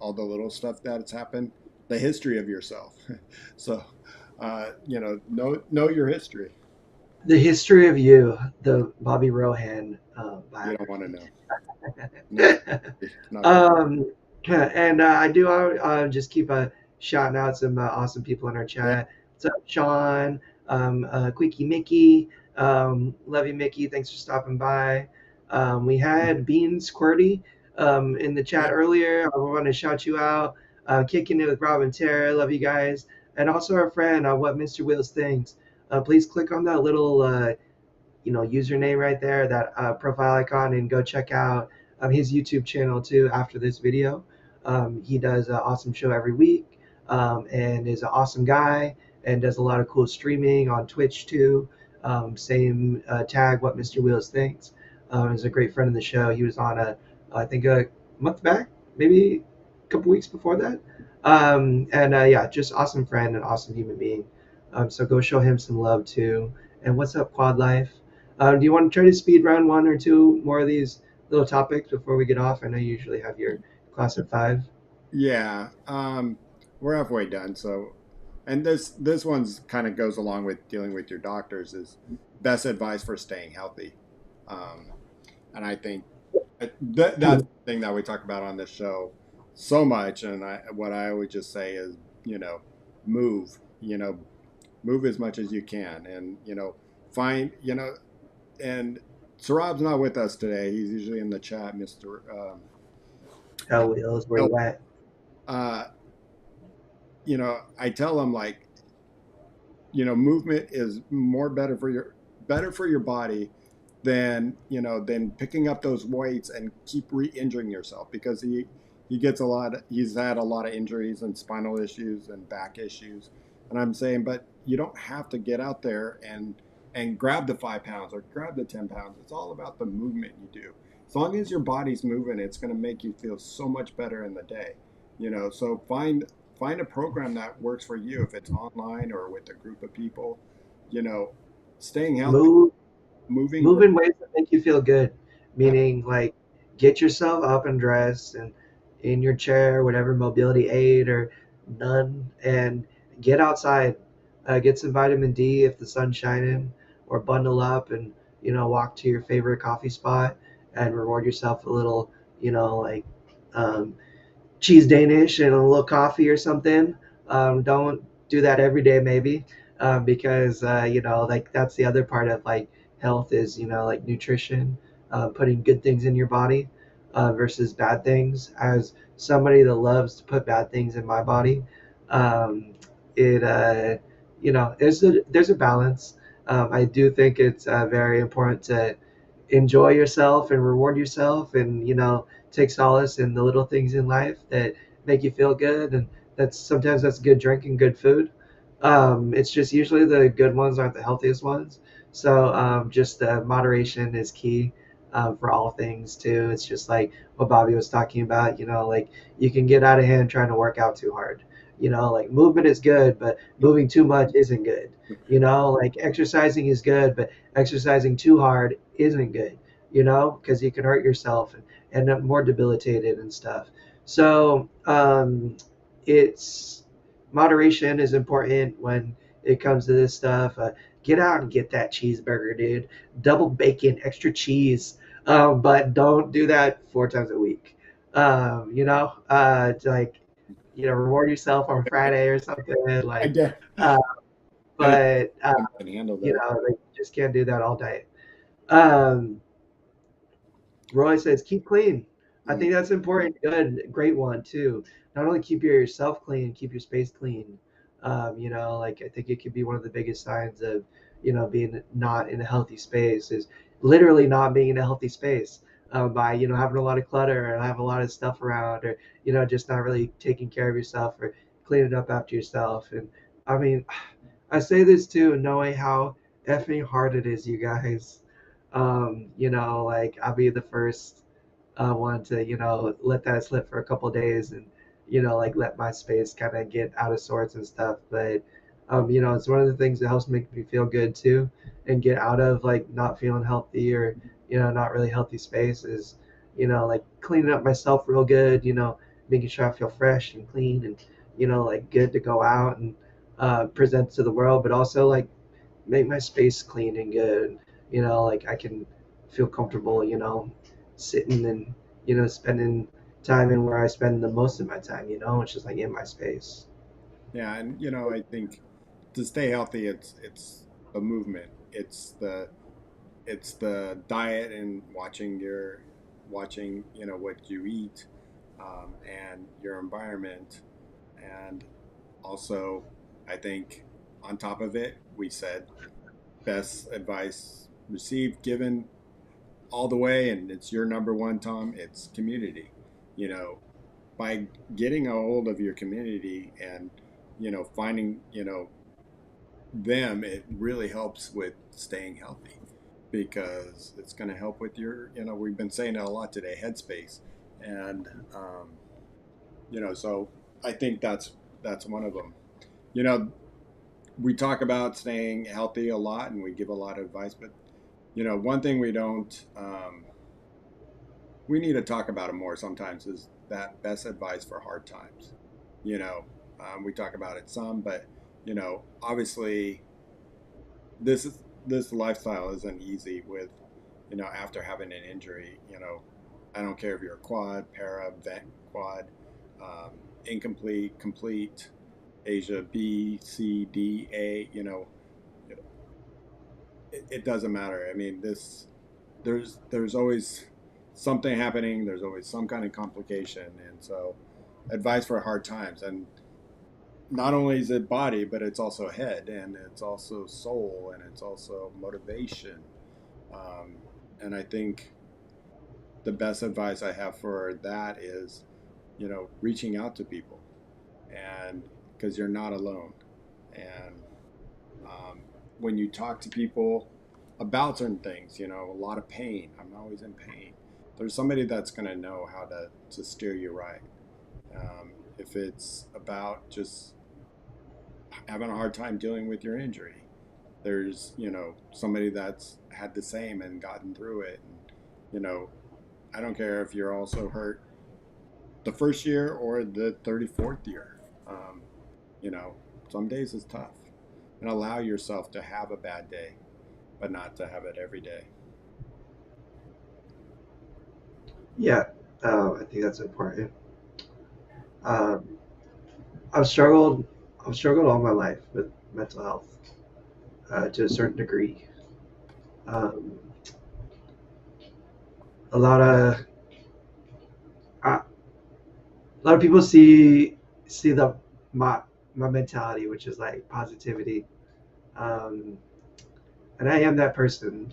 all the little stuff that's happened, the history of yourself. So, know your history. The History of You, the Bobby Rohan You don't want to biography. know. Not not good. um, and I do just keep shouting out some awesome people in our Yeah, chat. What's up, Shawn? Quickie Mickey. Love you, Mickey. Thanks for stopping by. We had Beans Qwerty in the yeah, chat earlier. I want to shout you out. Kicking it with Robin Terra. Love you guys. And also our friend, What Mr. Wheels Thinks. Please click on that little username right there, that profile icon, and go check out his YouTube channel too after this video. He does an awesome show every week, and is an awesome guy, and does a lot of cool streaming on Twitch too. Same tag, What Mr. Wheels Thinks. He's a great friend of the show. He was on I think a month back, maybe a couple weeks before that. And yeah, just awesome friend and awesome human being. So go show him some love too. And what's up, Quad Life? Do you want to try to speed run one or two more of these little topics before we get off? I know you usually have your class at 5. yeah. We're halfway done. So, and this one's kind of goes along with dealing with your doctors, is best advice for staying healthy. Um, and I think that's the thing that we talk about on this show so much. And what I always just say is, move. Move as much as you can, and find and Sarab's not with us today. He's usually in the chat, Mister. Hell Wheels, where you at? Uh, I tell him like, movement is more better for your body than picking up those weights and keep re-injuring yourself, because he's had a lot of injuries and spinal issues and back issues. And I'm saying, but you don't have to get out there and grab the 5 pounds or grab the 10 pounds. It's all about the movement you do. As long as your body's moving, it's going to make you feel so much better in the day. So find a program that works for you, if it's online or with a group of people. you know Staying healthy, Move, moving. move in ways that make you feel good. Meaning, like, get yourself up and dressed and in your chair, whatever mobility aid or none, and get outside. Get some vitamin D if the sun's shining, or bundle up and walk to your favorite coffee spot and reward yourself a little, like um, cheese Danish and a little coffee or something. Don't do that every day, maybe, because like that's the other part of like health is like nutrition, putting good things in your body versus bad things. As somebody that loves to put bad things in my body, it there's a balance. I do think it's very important to enjoy yourself and reward yourself, and take solace in the little things in life that make you feel good, and that's good drink and good food. It's just usually the good ones aren't the healthiest ones. So just moderation is key for all things too. It's just like what Bobby was talking about, like you can get out of hand trying to work out too hard. Like movement is good, but moving too much isn't good. Like exercising is good, but exercising too hard isn't good, because you can hurt yourself and end up more debilitated and stuff. So it's moderation is important when it comes to this stuff. get out and get that cheeseburger, dude. Double bacon, extra cheese. But don't do that 4 times a week. Like, reward yourself on Friday or something. I Like, def- uh, I but can handle that. like, you just can't do that all day. Um, Roy says, keep clean. I Mm. think that's important. Good, great one too. Not only keep yourself clean, keep your space clean. Like I think it could be one of the biggest signs of, being not in a healthy space is literally not being in a healthy space, by, having a lot of clutter or have a lot of stuff around or, just not really taking care of yourself or cleaning up after yourself. And I mean, I say this too, knowing how effing hard it is, you guys. Like I'll be the first one to, let that slip for a couple of days and, like let my space kind of get out of sorts and stuff. But, it's one of the things that helps make me feel good too and get out of like not feeling healthy or, not really healthy space is, like cleaning up myself real good, making sure I feel fresh and clean and, like good to go out and present to the world, but also like make my space clean and good. Like I can feel comfortable, sitting and, spending time in where I spend the most of my time, which is like in my space. Yeah, and I think to stay healthy, it's the movement. It's the diet and watching what you eat, and your environment, and also I think on top of it, we said best advice received, given all the way, and it's your number one, Tom. It's community. You know, by getting a hold of your community and finding them, it really helps with staying healthy because it's going to help with your we've been saying it a lot today, headspace, and so I think that's one of them. you know we talk about staying healthy a lot and we give a lot of advice, but one thing we don't we need to talk about it more sometimes is that best advice for hard times. you know we talk about it some, but obviously this lifestyle isn't easy with after having an injury. I don't care if you're a quad, para, vent, quad, incomplete, complete, Asia B, C, D, A. It doesn't matter. I mean, there's always something happening. There's always some kind of complication, and so advice for hard times. And not only is it body, but it's also head, and it's also soul, and it's also motivation. Um, and I think the best advice I have for that is, reaching out to people, and because you're not alone. And when you talk to people about certain things, a lot of pain. I'm always in pain. There's somebody that's going to know how to steer you right. If it's about just having a hard time dealing with your injury, there's somebody that's had the same and gotten through it. And I don't care if you're also hurt the first year or the 34th year. um, you know some days is tough, and allow yourself to have a bad day, but not to have it every day. Yeah, I think that's important. Um, I've struggled, I've struggled all my life with mental health to a certain degree. Um, a lot of uh, a lot of people see my my mentality, which is like positivity, um, and I am that person.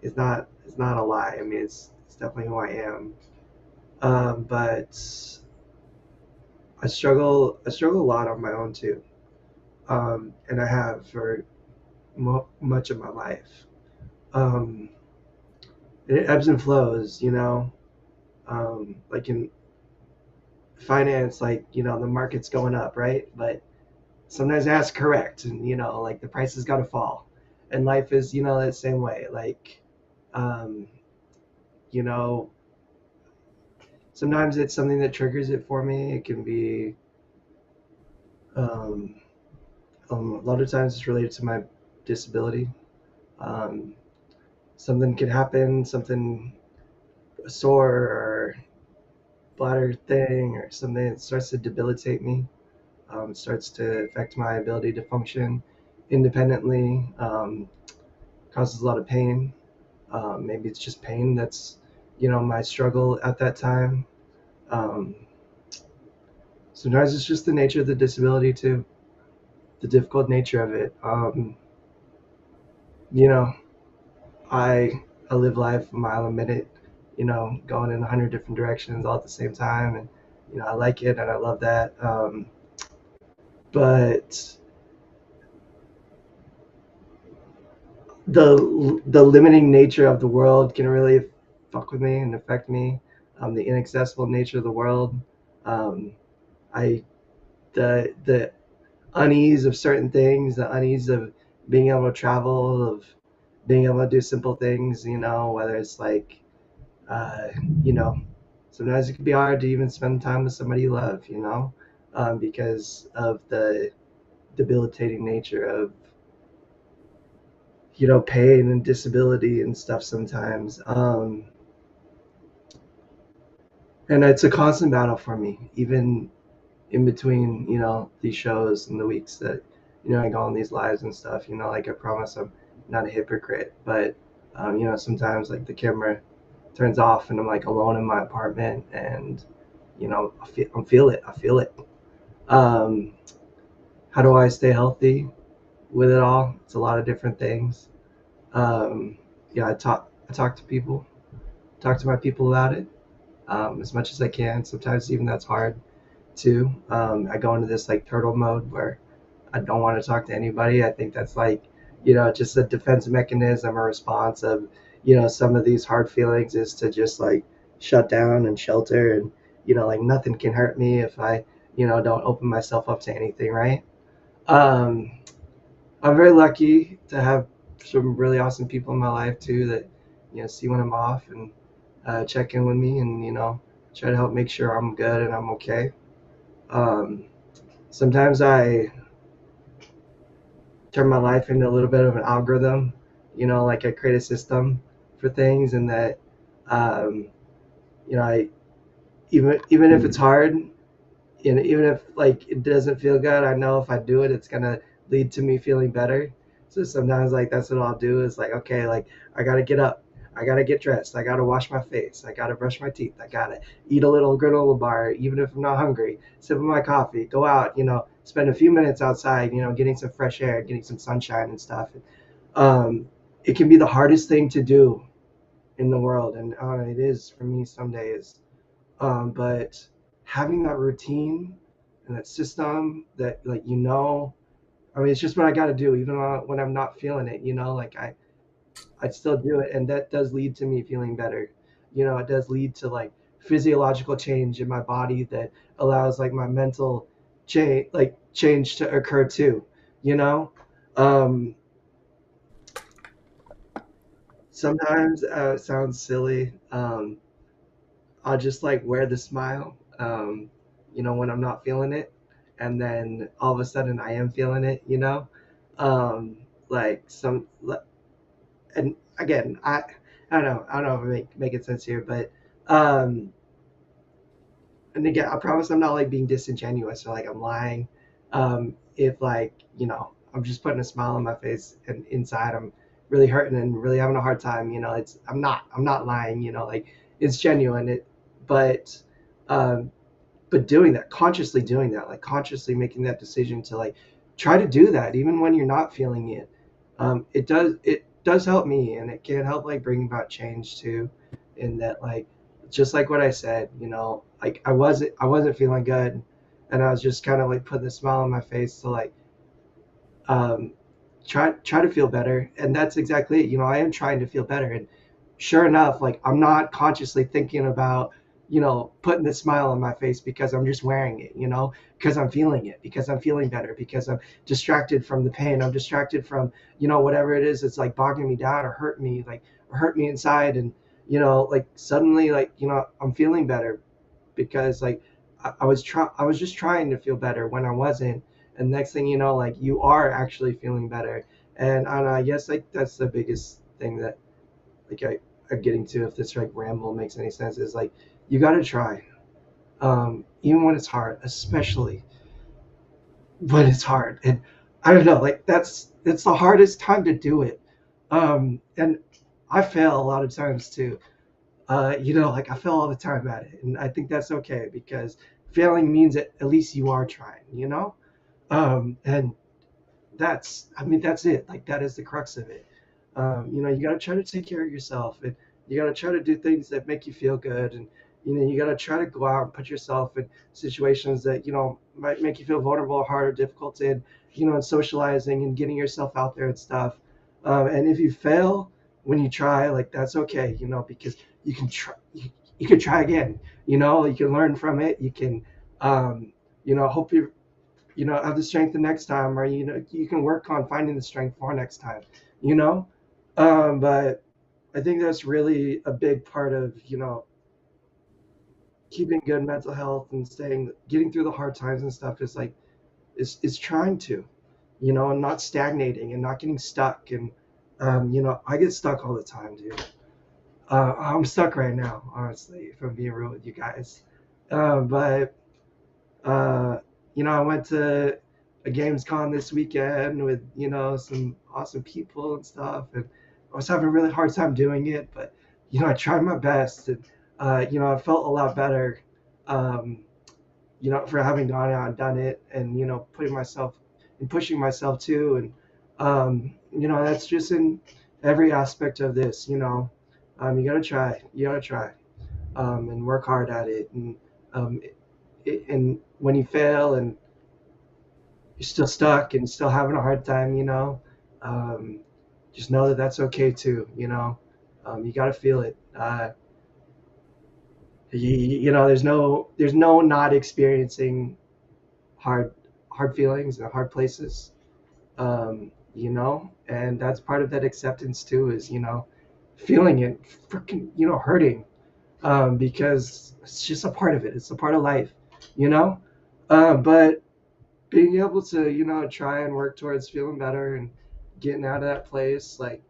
It's not a lie. I mean, it's definitely who I am. But I struggle a lot on my own too, and I have for much of my life. Um, and it ebbs and flows, like in finance, like the market's going up, right? But sometimes it has to correct, and like the price has got to fall, and life is that same way. Like, um, you know, sometimes it's something that triggers it for me. It can be, a lot of times it's related to my disability. Um, Something could happen, something, a sore or bladder thing or something that starts to debilitate me. Starts to affect my ability to function independently. Causes a lot of pain. Maybe it's just pain that's, my struggle at that time. Um, Sometimes it's just the nature of the disability too, the difficult nature of it. You know, I live life a mile a minute, going in 100 different directions all at the same time, and I like it and I love that. But the limiting nature of the world can really fuck with me and affect me. The inaccessible nature of the world. Um, I the unease of certain things, the unease of being able to travel, of being able to do simple things, whether it's like, uh, you know, sometimes it can be hard to even spend time with somebody you love, because of the debilitating nature of, pain and disability and stuff sometimes. And it's a constant battle for me, even in between, these shows and the weeks that, I go on these lives and stuff, like I promise I'm not a hypocrite, but, sometimes like the camera turns off and I'm like alone in my apartment and, I feel it. Um, how do I stay healthy with it all? It's a lot of different things. Um, yeah, I talk to my people about it, as much as I can. Sometimes even that's hard too. I go into this like turtle mode where I don't want to talk to anybody. I think that's like, just a defense mechanism or response of, some of these hard feelings is to just like shut down and shelter and, like nothing can hurt me if I, don't open myself up to anything, right? Um, I'm very lucky to have some really awesome people in my life too that, see when I'm off and check in with me and, try to help make sure I'm good and I'm okay. Um, Sometimes I turn my life into a little bit of an algorithm, like I create a system for things and that, um, I even if it's hard, even if like it doesn't feel good, I know if I do it, it's gonna lead to me feeling better. So sometimes like that's what I'll do is like, okay, like I gotta get up, I gotta get dressed, I gotta wash my face, I gotta brush my teeth, I gotta eat a little granola bar, even if I'm not hungry, sip of my coffee, go out, spend a few minutes outside, getting some fresh air, getting some sunshine and stuff. Um, it can be the hardest thing to do in the world, and it is for me some days. But having that routine and that system that like I mean, it's just what I got to do, even when I'm not feeling it. Like I still do it, and that does lead to me feeling better. It does lead to like physiological change in my body that allows like my mental change to occur too. You know, um, Sometimes it sounds silly. I'll just like wear the smile, when I'm not feeling it, and then all of a sudden I am feeling it, um, like some, and again, I don't know if I making sense here, but, um, and again, I promise I'm not like being disingenuous or like I'm lying. If like, I'm just putting a smile on my face and inside I'm really hurting and really having a hard time, I'm not lying, like it's genuine. But, um, but doing that, consciously doing that, like consciously making that decision to like try to do that even when you're not feeling it, it does help me and it can help like bring about change too. In that, like, just like what I said, like I wasn't feeling good, and I was just kind of like putting a smile on my face to like, um, try to feel better, and that's exactly it. I am trying to feel better, and sure enough, like I'm not consciously thinking about, putting the smile on my face because I'm just wearing it, because I'm feeling it, because I'm feeling better, because I'm distracted from the pain, I'm distracted from, whatever it is that's like bogging me down or hurt me inside, and like suddenly like I'm feeling better because like I was just trying to feel better when I wasn't, and next thing you know, like you are actually feeling better, And I guess like that's the biggest thing that like I'm getting to, if this like ramble makes any sense, is like you got to try, even when it's hard, especially when it's hard. And I don't know, like that's it's the hardest time to do it. And I fail a lot of times too. Like I fail all the time at it, and I think that's okay because failing means that at least you are trying. And I mean, that's it. Like that is the crux of it. You got to try to take care of yourself, and you got to try to do things that make you feel good, and you got to try to go out and put yourself in situations that might make you feel vulnerable, hard, or difficult in, and socializing and getting yourself out there and stuff. And if you fail when you try, like that's okay, because you can try. You can try again. You can learn from it. You can, hope you have the strength the next time, or you can work on finding the strength for next time. you know but I think that's really a big part of keeping good mental health and staying getting through the hard times and stuff, is like is trying to, and not stagnating and not getting stuck. And I get stuck all the time, dude. I'm stuck right now, honestly, if I'm being real with you guys. But I went to a Gamescom this weekend with, some awesome people and stuff, and I was having a really hard time doing it, but I tried my best, and I felt a lot better, um, for having gone out and done it, and putting myself and pushing myself too, and that's just in every aspect of this. You gotta try, and work hard at it, and um, and when you fail and you're still stuck and still having a hard time, um, just know that that's okay too. You got to feel it. There's no not experiencing hard hard feelings and hard places. And that's part of that acceptance too, is feeling it, freaking hurting, because it's just a part of it. It's a part of life, you know. But being able to try and work towards feeling better and getting out of that place, like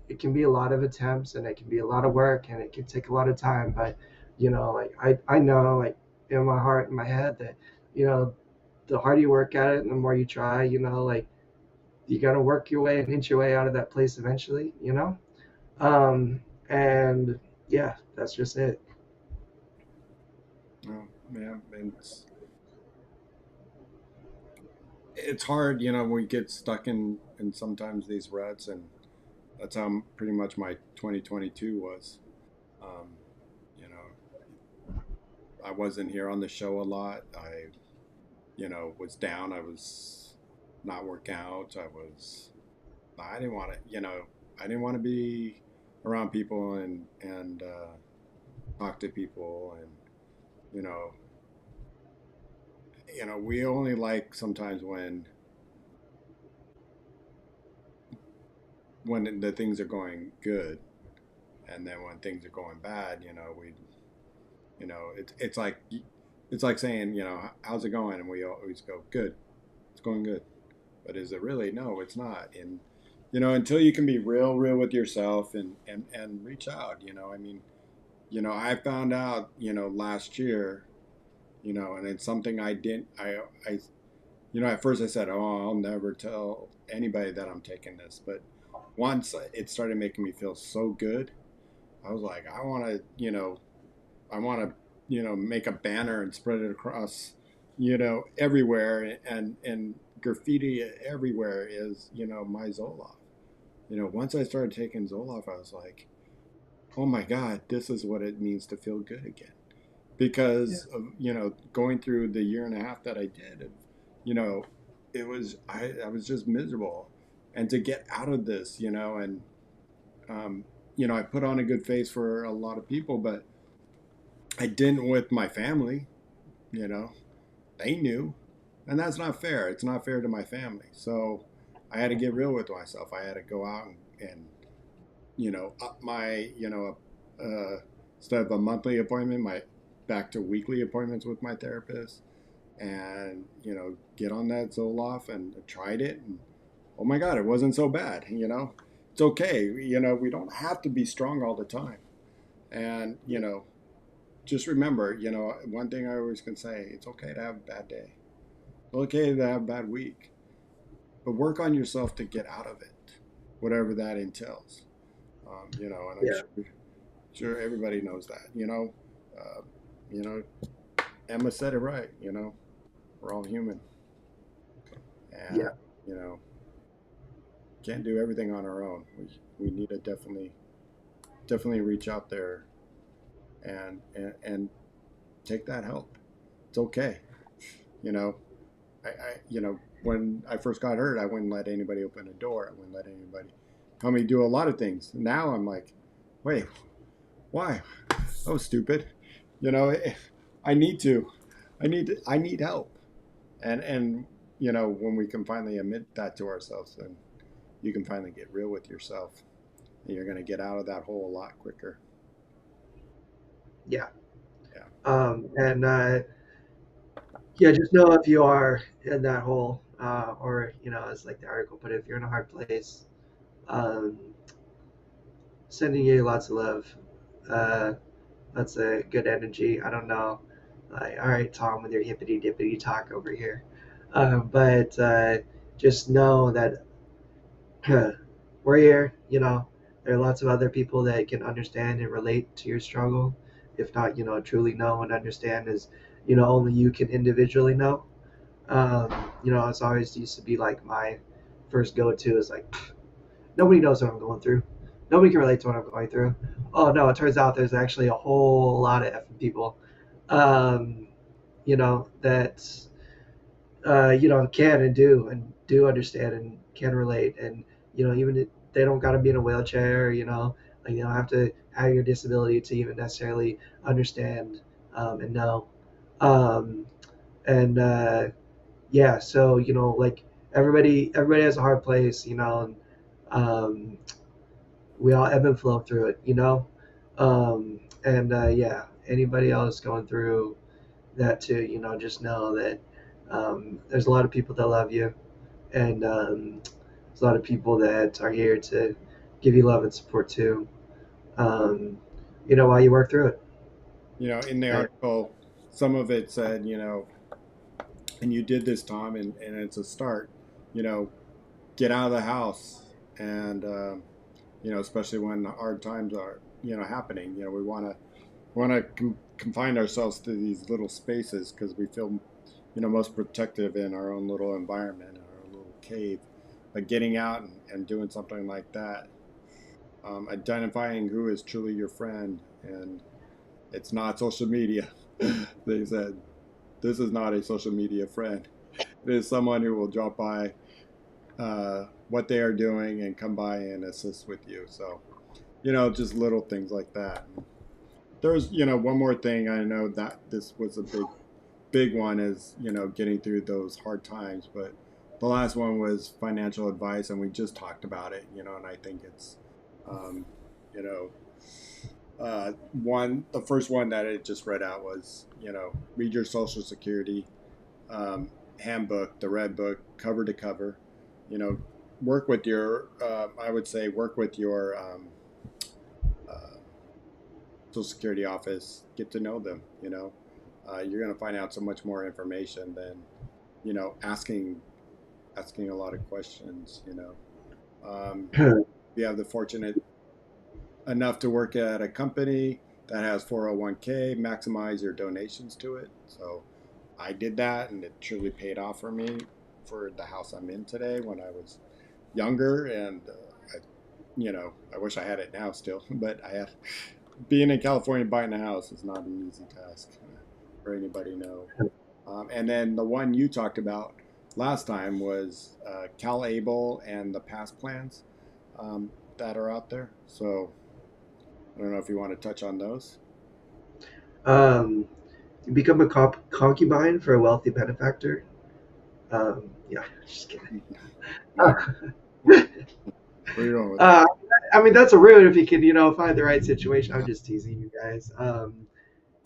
it can be a lot of attempts, and it can be a lot of work, and it can take a lot of time, but like I know, like in my heart and my head, that you know the harder you work at it and the more you try, like you got to work your way and inch your way out of that place eventually. And yeah, that's just it. Oh, yeah, and it's hard, when we get stuck in sometimes these ruts, and that's how pretty much my 2022 was. Um, you know, I wasn't here on the show a lot. I, was down. I was not working out. I didn't want to, I didn't want to be around people and talk to people, and you know, we only like sometimes when the things are going good, and then when things are going bad, it's like saying, how's it going, and we always go good, it's going good, but is it really? No, it's not. And until you can be real with yourself and reach out, I mean, I found out, last year, and it's something I didn't I at first I said, oh, I'll never tell anybody that I'm taking this, but once it started making me feel so good, I was like, I want to, make a banner and spread it across, everywhere, and graffiti everywhere is, my Zoloft. Once I started taking Zoloft, I was like, oh my God, this is what it means to feel good again. Yeah. Because of, going through the year and a half that I did, and, you know, I was just miserable. And to get out of this, and, um, I put on a good face for a lot of people, but I didn't with my family, you know, they knew, and that's not fair. It's not fair to my family. So I had to get real with myself. I had to go out and up my, instead of a monthly appointment, my back to weekly appointments with my therapist, and get on that Zoloft, and I tried it, and oh my God, it wasn't so bad. It's okay. We don't have to be strong all the time. And, just remember, one thing I always can say, it's okay to have a bad day. It's okay to have a bad week, but work on yourself to get out of it, whatever that entails. And I'm Yeah. sure everybody knows that. Uh, you know, Emma said it right. We're all human, and Yeah. can't do everything on our own. We need to definitely reach out there and take that help. It's okay. You know, when I first got hurt, I wouldn't let anybody open the door. I wouldn't let anybody help me do a lot of things. Now I'm like, wait, why? That was stupid. You know, I need to, I need help. And when we can finally admit that to ourselves, then you can finally get real with yourself, and you're going to get out of that hole a lot quicker. Yeah. Yeah. And yeah, just know if you are in that hole, or as like the article put it, if you're in a hard place, um, sending you lots of love. Uh, that's a good energy. I don't know. Like, all right, Tom, with your hippity dippity talk over here, but just know that we're here. There are lots of other people that can understand and relate to your struggle. If not, truly know and understand, as only you can individually know. It's always used to be like my first go-to is like, nobody knows what I'm going through. Nobody can relate to what I'm going through. Oh no, it turns out there's actually a whole lot of effing people, um, that can and do understand and can relate, and even if they don't got to be in a wheelchair, like they don't have to have your disability to even necessarily understand, and know, um, and yeah, so like everybody has a hard place, and um, we all ebb and flow through it, and yeah, anybody else going through that too, just know that there's a lot of people that love you, and there's a lot of people that are here to give you love and support too, um, while you work through it. In the And, article, some of it said, and you did this, Tom, and it's a start. You know, get out of the house, and especially when hard times are happening. We want to confine ourselves to these little spaces because we feel most protective in our own little environment, in our little cave. But getting out and doing something like that, identifying who is truly your friend, and it's not social media. They said this is not a social media friend. It is someone who will drop by what they are doing and come by and assist with you. So, just little things like that. There's, one more thing I know that this was a big one is, getting through those hard times. But the last one was financial advice, and we just talked about it, and I think it's, um, you know, the first one that it just read out was, read your social security handbook, the red book, cover to cover. You know, work with your, I would say, work with your uh, social security office. Get to know them. You're going to find out so much more information than asking a lot of questions. We have the fortunate enough to work at a company that has 401k, maximize your donations to it. So I did that, and it truly paid off for me for the house I'm in today when I was younger. And I wish I had it now still, but I have being in California buying a house is not an easy task for anybody know. And then the one you talked about last time was Cal Able and the past plans that are out there. So I don't know if you want to touch on those. um, you become a concubine for a wealthy benefactor. Yeah, just kidding. No, where are you going with that? Uh, I mean, that's a rude if you can, find the right situation. I'm just teasing you guys.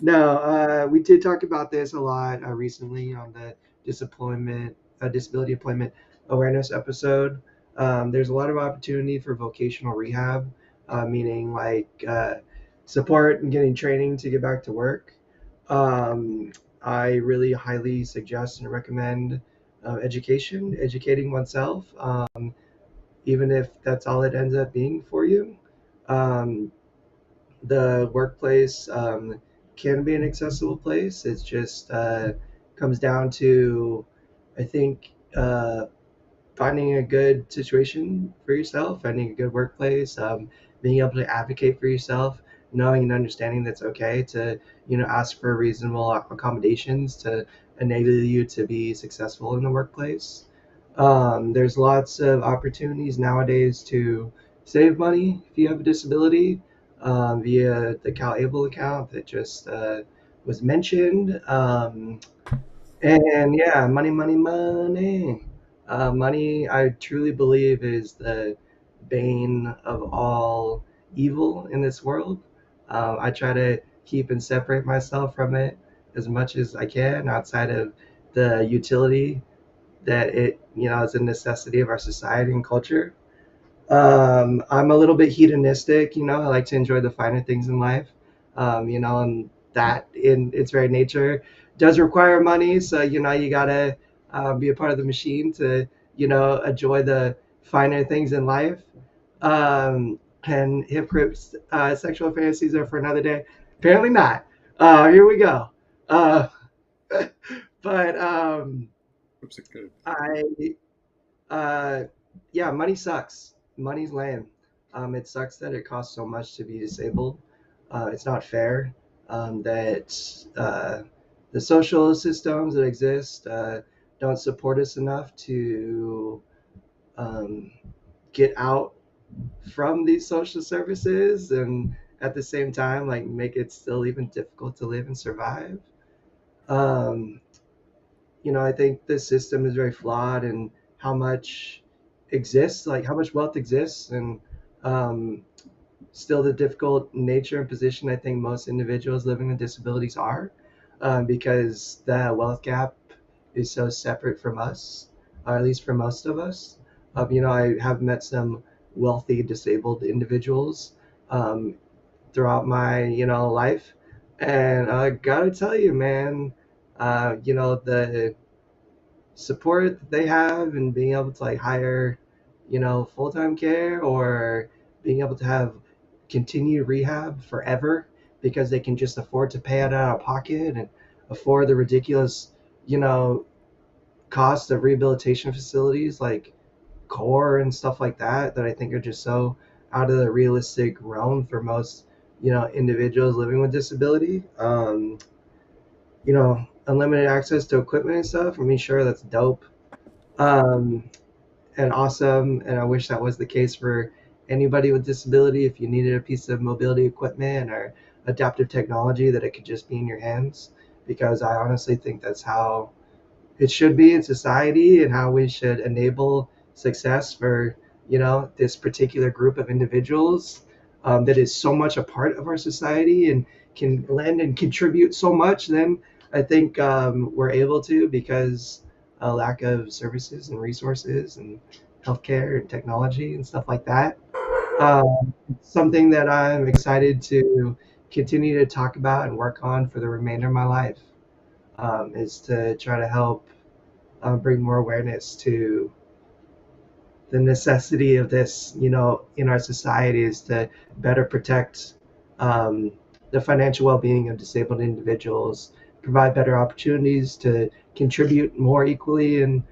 No, we did talk about this a lot recently on the disability employment awareness episode. There's a lot of opportunity for vocational rehab, meaning like support and getting training to get back to work. Um, I really highly suggest and recommend educating oneself, even if that's all it ends up being for you. Um, the workplace can be an accessible place. It's just comes down to, I think, finding a good situation for yourself, finding a good workplace, being able to advocate for yourself, knowing and understanding that's okay to, ask for reasonable accommodations to enable you to be successful in the workplace. There's lots of opportunities nowadays to save money if you have a disability via the CalAble account that just was mentioned. And yeah, money, money, money. Money, I truly believe, is the bane of all evil in this world. I try to keep and separate myself from it as much as I can outside of the utility that it, is a necessity of our society and culture. I'm a little bit hedonistic, I like to enjoy the finer things in life, and that in its very nature does require money. So, you gotta be a part of the machine to, enjoy the finer things in life. And hypocrites, sexual fantasies are for another day. Apparently not. Here we go. Uh, but Oops, it could. I Uh, yeah, money sucks. Money's lame. It sucks that it costs so much to be disabled. It's not fair that the social systems that exist don't support us enough to um, get out from these social services, and at the same time, like make it still even difficult to live and survive. Um, I think the system is very flawed and how much exists, like how much wealth exists, and um, still the difficult nature and position I think most individuals living with disabilities are, because the wealth gap is so separate from us, or at least for most of us. I have met some wealthy disabled individuals um, throughout my life, and I gotta tell you, man, the support that they have and being able to like hire, full-time care, or being able to have continued rehab forever because they can just afford to pay it out of pocket and afford the ridiculous, you know, cost of rehabilitation facilities like core and stuff like that I think are just so out of the realistic realm for most, individuals living with disability. Unlimited access to equipment and stuff. I mean, sure, that's dope. Um, and awesome. And I wish that was the case for anybody with disability. If you needed a piece of mobility equipment or adaptive technology, that it could just be in your hands. Because I honestly think that's how it should be in society and how we should enable success for, this particular group of individuals that is so much a part of our society and can lend and contribute so much. Then I think we're able to, because a lack of services and resources and healthcare and technology and stuff like that. Something that I'm excited to continue to talk about and work on for the remainder of my life, is to try to help bring more awareness to the necessity of this, in our societies to better protect um, the financial well-being of disabled individuals, provide better opportunities to contribute more equally in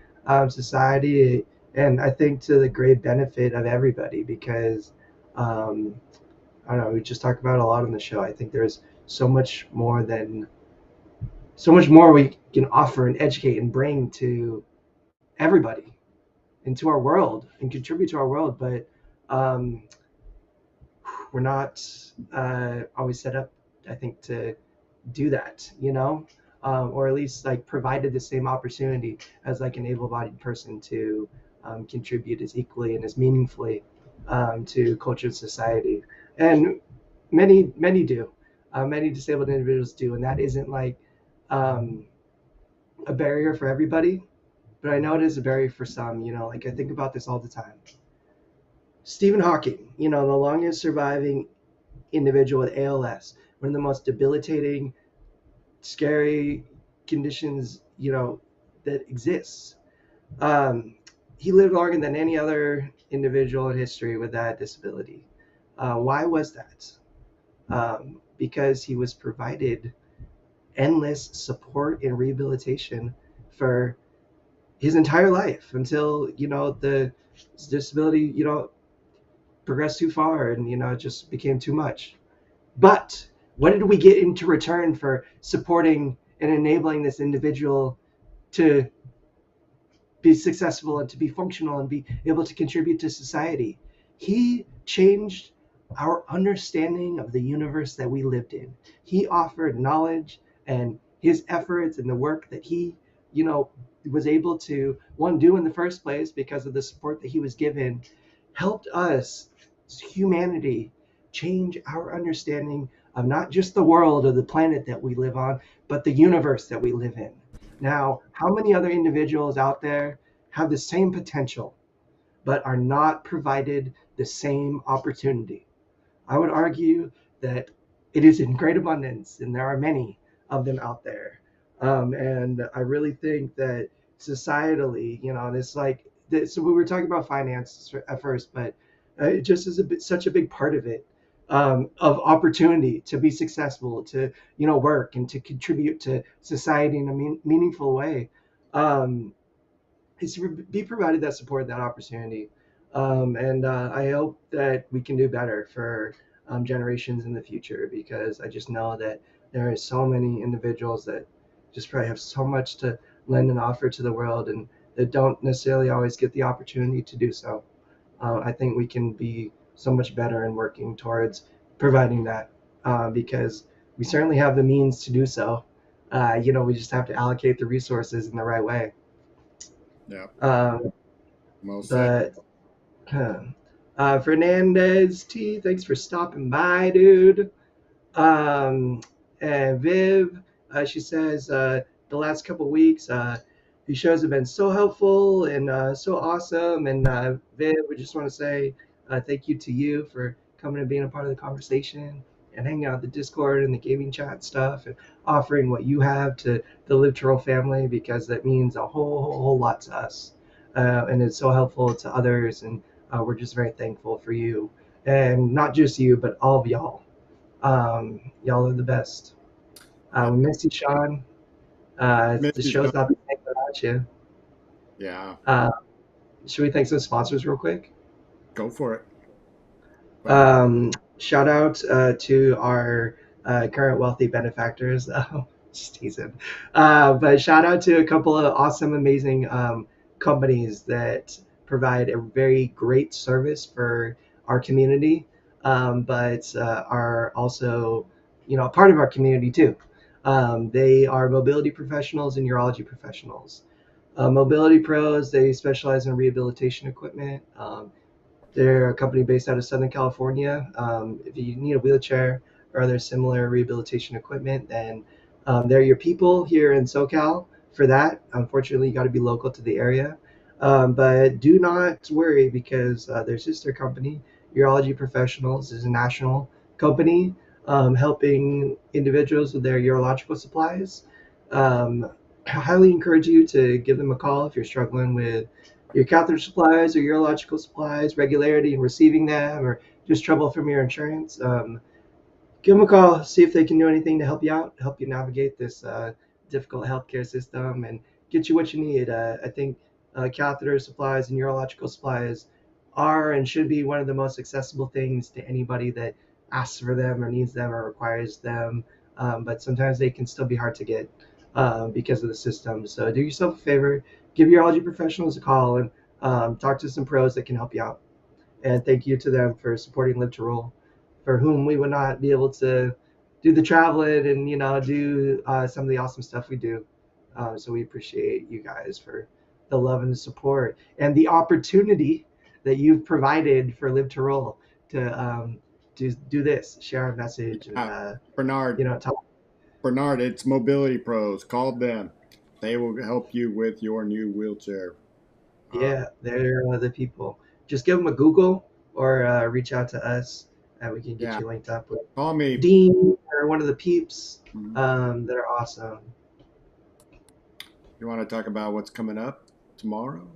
society, and I think to the great benefit of everybody. Because um, I don't know, we just talked about a lot on the show. I think there's so much more we can offer and educate and bring to everybody into our world and contribute to our world. But um, we're not always set up, I think, to do that, or at least like provided the same opportunity as like an able-bodied person to contribute as equally and as meaningfully to culture and society. And many do. Many disabled individuals do, and that isn't like um, a barrier for everybody. but I know it is a barrier for some. Like I think about this all the time. Stephen Hawking, the longest surviving individual with ALS, one of the most debilitating, scary conditions, that exists. Um, he lived longer than any other individual in history with that disability. Why was that? Because he was provided endless support and rehabilitation for his entire life until the disability progressed too far and it just became too much. But what did we get into return for supporting and enabling this individual to be successful and to be functional and be able to contribute to society? He changed our understanding of the universe that we lived in. He offered knowledge, and his efforts and the work that he, you know, was able to one do in the first place because of the support that he was given helped us, humanity, change our understanding of not just the world or the planet that we live on, but the universe that we live in. Now, how many other individuals out there have the same potential but are not provided the same opportunity? I would argue that it is in great abundance, and there are many of them out there. And I really think that societally, and it's like, so we were talking about finance at first, but it just is such a big part of it, of opportunity to be successful, to work and to contribute to society in a meaningful way. Um, is to be provided that support, that opportunity. And I hope that we can do better for generations in the future, because I just know that there are so many individuals that just probably have so much to lend and offer to the world, and that don't necessarily always get the opportunity to do so. I think we can be so much better in working towards providing that, because we certainly have the means to do so. We just have to allocate the resources in the right way. Yeah, Um, most said. but Fernandez T, thanks for stopping by, dude. Um, and Viv, she says the last couple weeks, these shows have been so helpful and so awesome. And Viv, we just want to say thank you to you for coming and being a part of the conversation and hanging out the Discord and the gaming chat stuff, and offering what you have to the Live to Roll family, because that means a whole lot to us. And it's so helpful to others. And we're just very thankful for you. And not just you, but all of y'all. Y'all are the best. Yeah, We miss you, Shawn. miss The you, Shawn. show's not the same without you. Yeah, Uh, should we thank some sponsors real quick? go for it. By all. Shout out to our current wealthy benefactors. Just teasing. But shout out to a couple of awesome, amazing companies that provide a very great service for our community, but are also, a part of our community too. They are mobility professionals and urology professionals. Mobility Pros, they specialize in rehabilitation equipment. They're a company based out of Southern California. If you need a wheelchair or other similar rehabilitation equipment, then they're your people here in SoCal for that. Unfortunately, you got to be local to the area. But do not worry, because their sister company, Urology Professionals, is a national company helping individuals with their urological supplies. I highly encourage you to give them a call if you're struggling with your catheter supplies or urological supplies, regularity in receiving them, or just trouble from your insurance. Give them a call, see if they can do anything to help you out, help you navigate this difficult healthcare system, and get you what you need. I think catheter supplies and urological supplies are and should be one of the most accessible things to anybody that asks for them or needs them or requires them. But sometimes they can still be hard to get because of the system. So do yourself a favor, give urology professionals a call, and talk to some pros that can help you out. And thank you to them for supporting Live to Roll, for whom we would not be able to do the traveling and do some of the awesome stuff we do. So we appreciate you guys for the love and the support and the opportunity that you've provided for Live to Roll to do this, share our message, and Bernard, talk. Bernard, it's Mobility Pros. Call them. They will help you with your new wheelchair. Uh, Yeah, they're the people. Just give them a Google or reach out to us, and we can get yeah, you linked up with call me. Dean or one of the peeps Mhm. that are awesome. You want to talk about what's coming up tomorrow?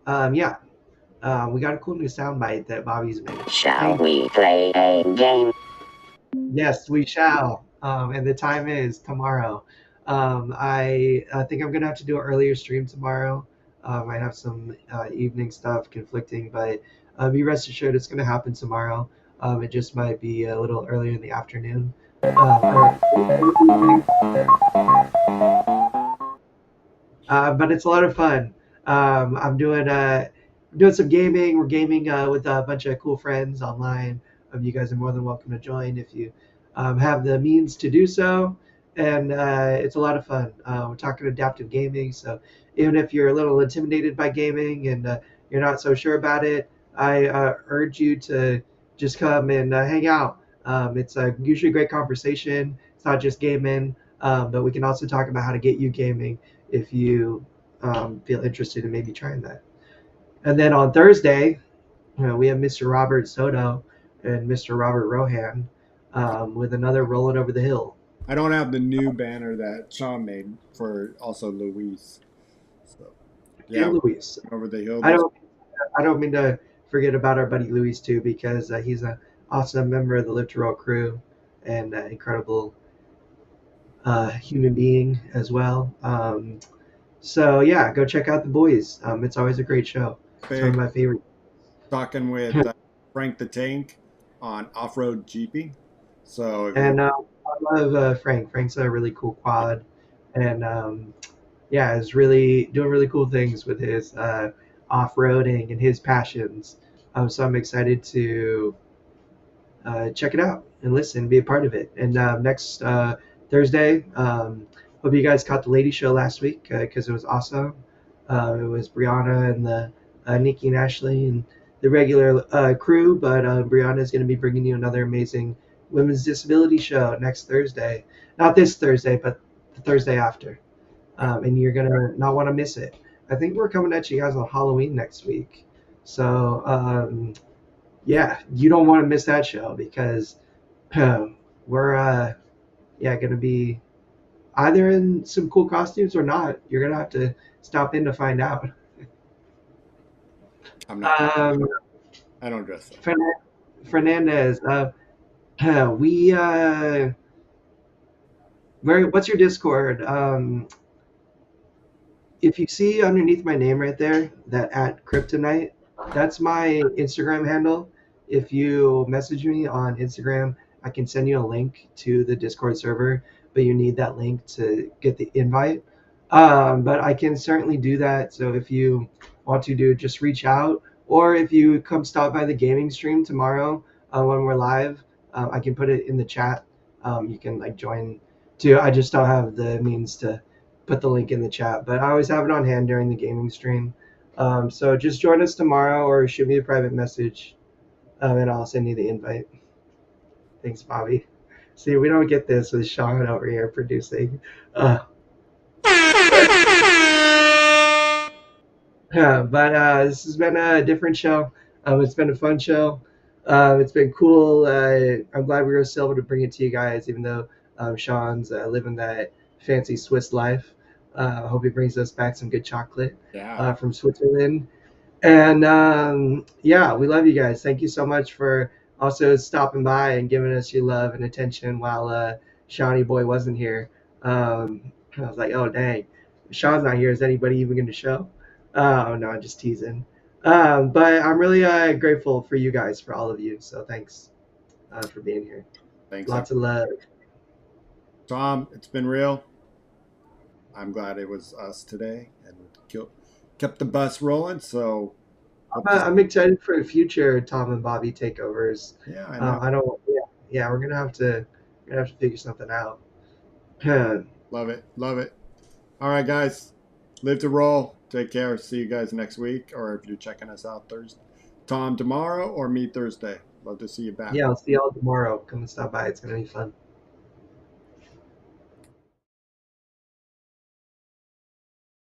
Yeah, we got a cool new soundbite that Bobby's made. Shall Hey, we play a game? yes, we shall. And the time is tomorrow. I think I'm gonna have to do an earlier stream tomorrow. I have some evening stuff conflicting, but be rest assured it's gonna happen tomorrow. It just might be a little earlier in the afternoon. Or early evening. But it's a lot of fun. I'm doing some gaming. We're gaming with a bunch of cool friends online. You guys are more than welcome to join if you have the means to do so. And it's a lot of fun. We're talking adaptive gaming, so even if you're a little intimidated by gaming and you're not so sure about it, I urge you to just come and hang out. It's usually a great conversation. It's not just gaming, but we can also talk about how to get you gaming if you feel interested in maybe trying that. And then on Thursday, we have Mr. Robert Soto and Mr. Robert Rohan with another Rolling Over the Hill. I don't have the new banner that Shawn made for also Louise. So yeah, And we're Luis. over the hill I this. don't I don't mean to forget about our buddy Luis too because he's an awesome member of the Live to Roll crew and incredible human being as well. So yeah, go check out the boys. It's always a great show. It's one of Big my favorite. talking with Frank the Tank on off-road jeeping. So if you And I love Frank. Frank's a really cool quad, and yeah, is really doing really cool things with his off-roading and his passions. So I'm excited to check it out and listen, be a part of it. And next Thursday, hope you guys caught the lady show last week because it was awesome. It was Brianna and the Nikki and Ashley and the regular crew, but Brianna is going to be bringing you another amazing women's disability show next Thursday. Not this Thursday, but the Thursday after. And you're going to not want to miss it. I think we're coming at you guys on Halloween next week. So, yeah, you don't want to miss that show because we're yeah gonna be either in some cool costumes or not. You're gonna have to stop in to find out. I'm not, Um, I don't dress up. Fernandez, we what's your Discord? If you see underneath my name right there, that at Kryptonite, that's my Instagram handle. If you message me on Instagram, I can send you a link to the Discord server, but you need that link to get the invite. But I can certainly do that. So if you want to do, just reach out, or if you come stop by the gaming stream tomorrow when we're live, I can put it in the chat. You can like join too. I just don't have the means to put the link in the chat, but I always have it on hand during the gaming stream. So just join us tomorrow or shoot me a private message and I'll send you the invite. Thanks, Bobby. See, we don't get this with Shawn over here producing. Uh, but this has been a different show. It's been a fun show. It's been cool. I'm glad we were still able to bring it to you guys, even though Shawn's living that fancy Swiss life. I hope he brings us back some good chocolate Yeah, from Switzerland. And yeah, we love you guys. Thank you so much for also stopping by and giving us your love and attention while Shawnee Boy wasn't here. I was like, oh, dang, Sean's not here. Is anybody even going to show? Oh, no, just teasing. But I'm really grateful for you guys, for all of you. So thanks for being here. thanks, Lots of love. Tom. It's been real. I'm glad it was us today and kept the bus rolling. So hope to. I'm excited for future Tom and Bobby takeovers. Yeah, I know. I don't. Yeah, yeah, we're gonna have to figure something out. Love it. Love it. All right, guys. Live to roll. Take care. See you guys next week, or if you're checking us out Thursday, Tom tomorrow, or me Thursday. Love to see you back. Yeah, I'll see y'all tomorrow. Come and stop by. It's gonna be fun.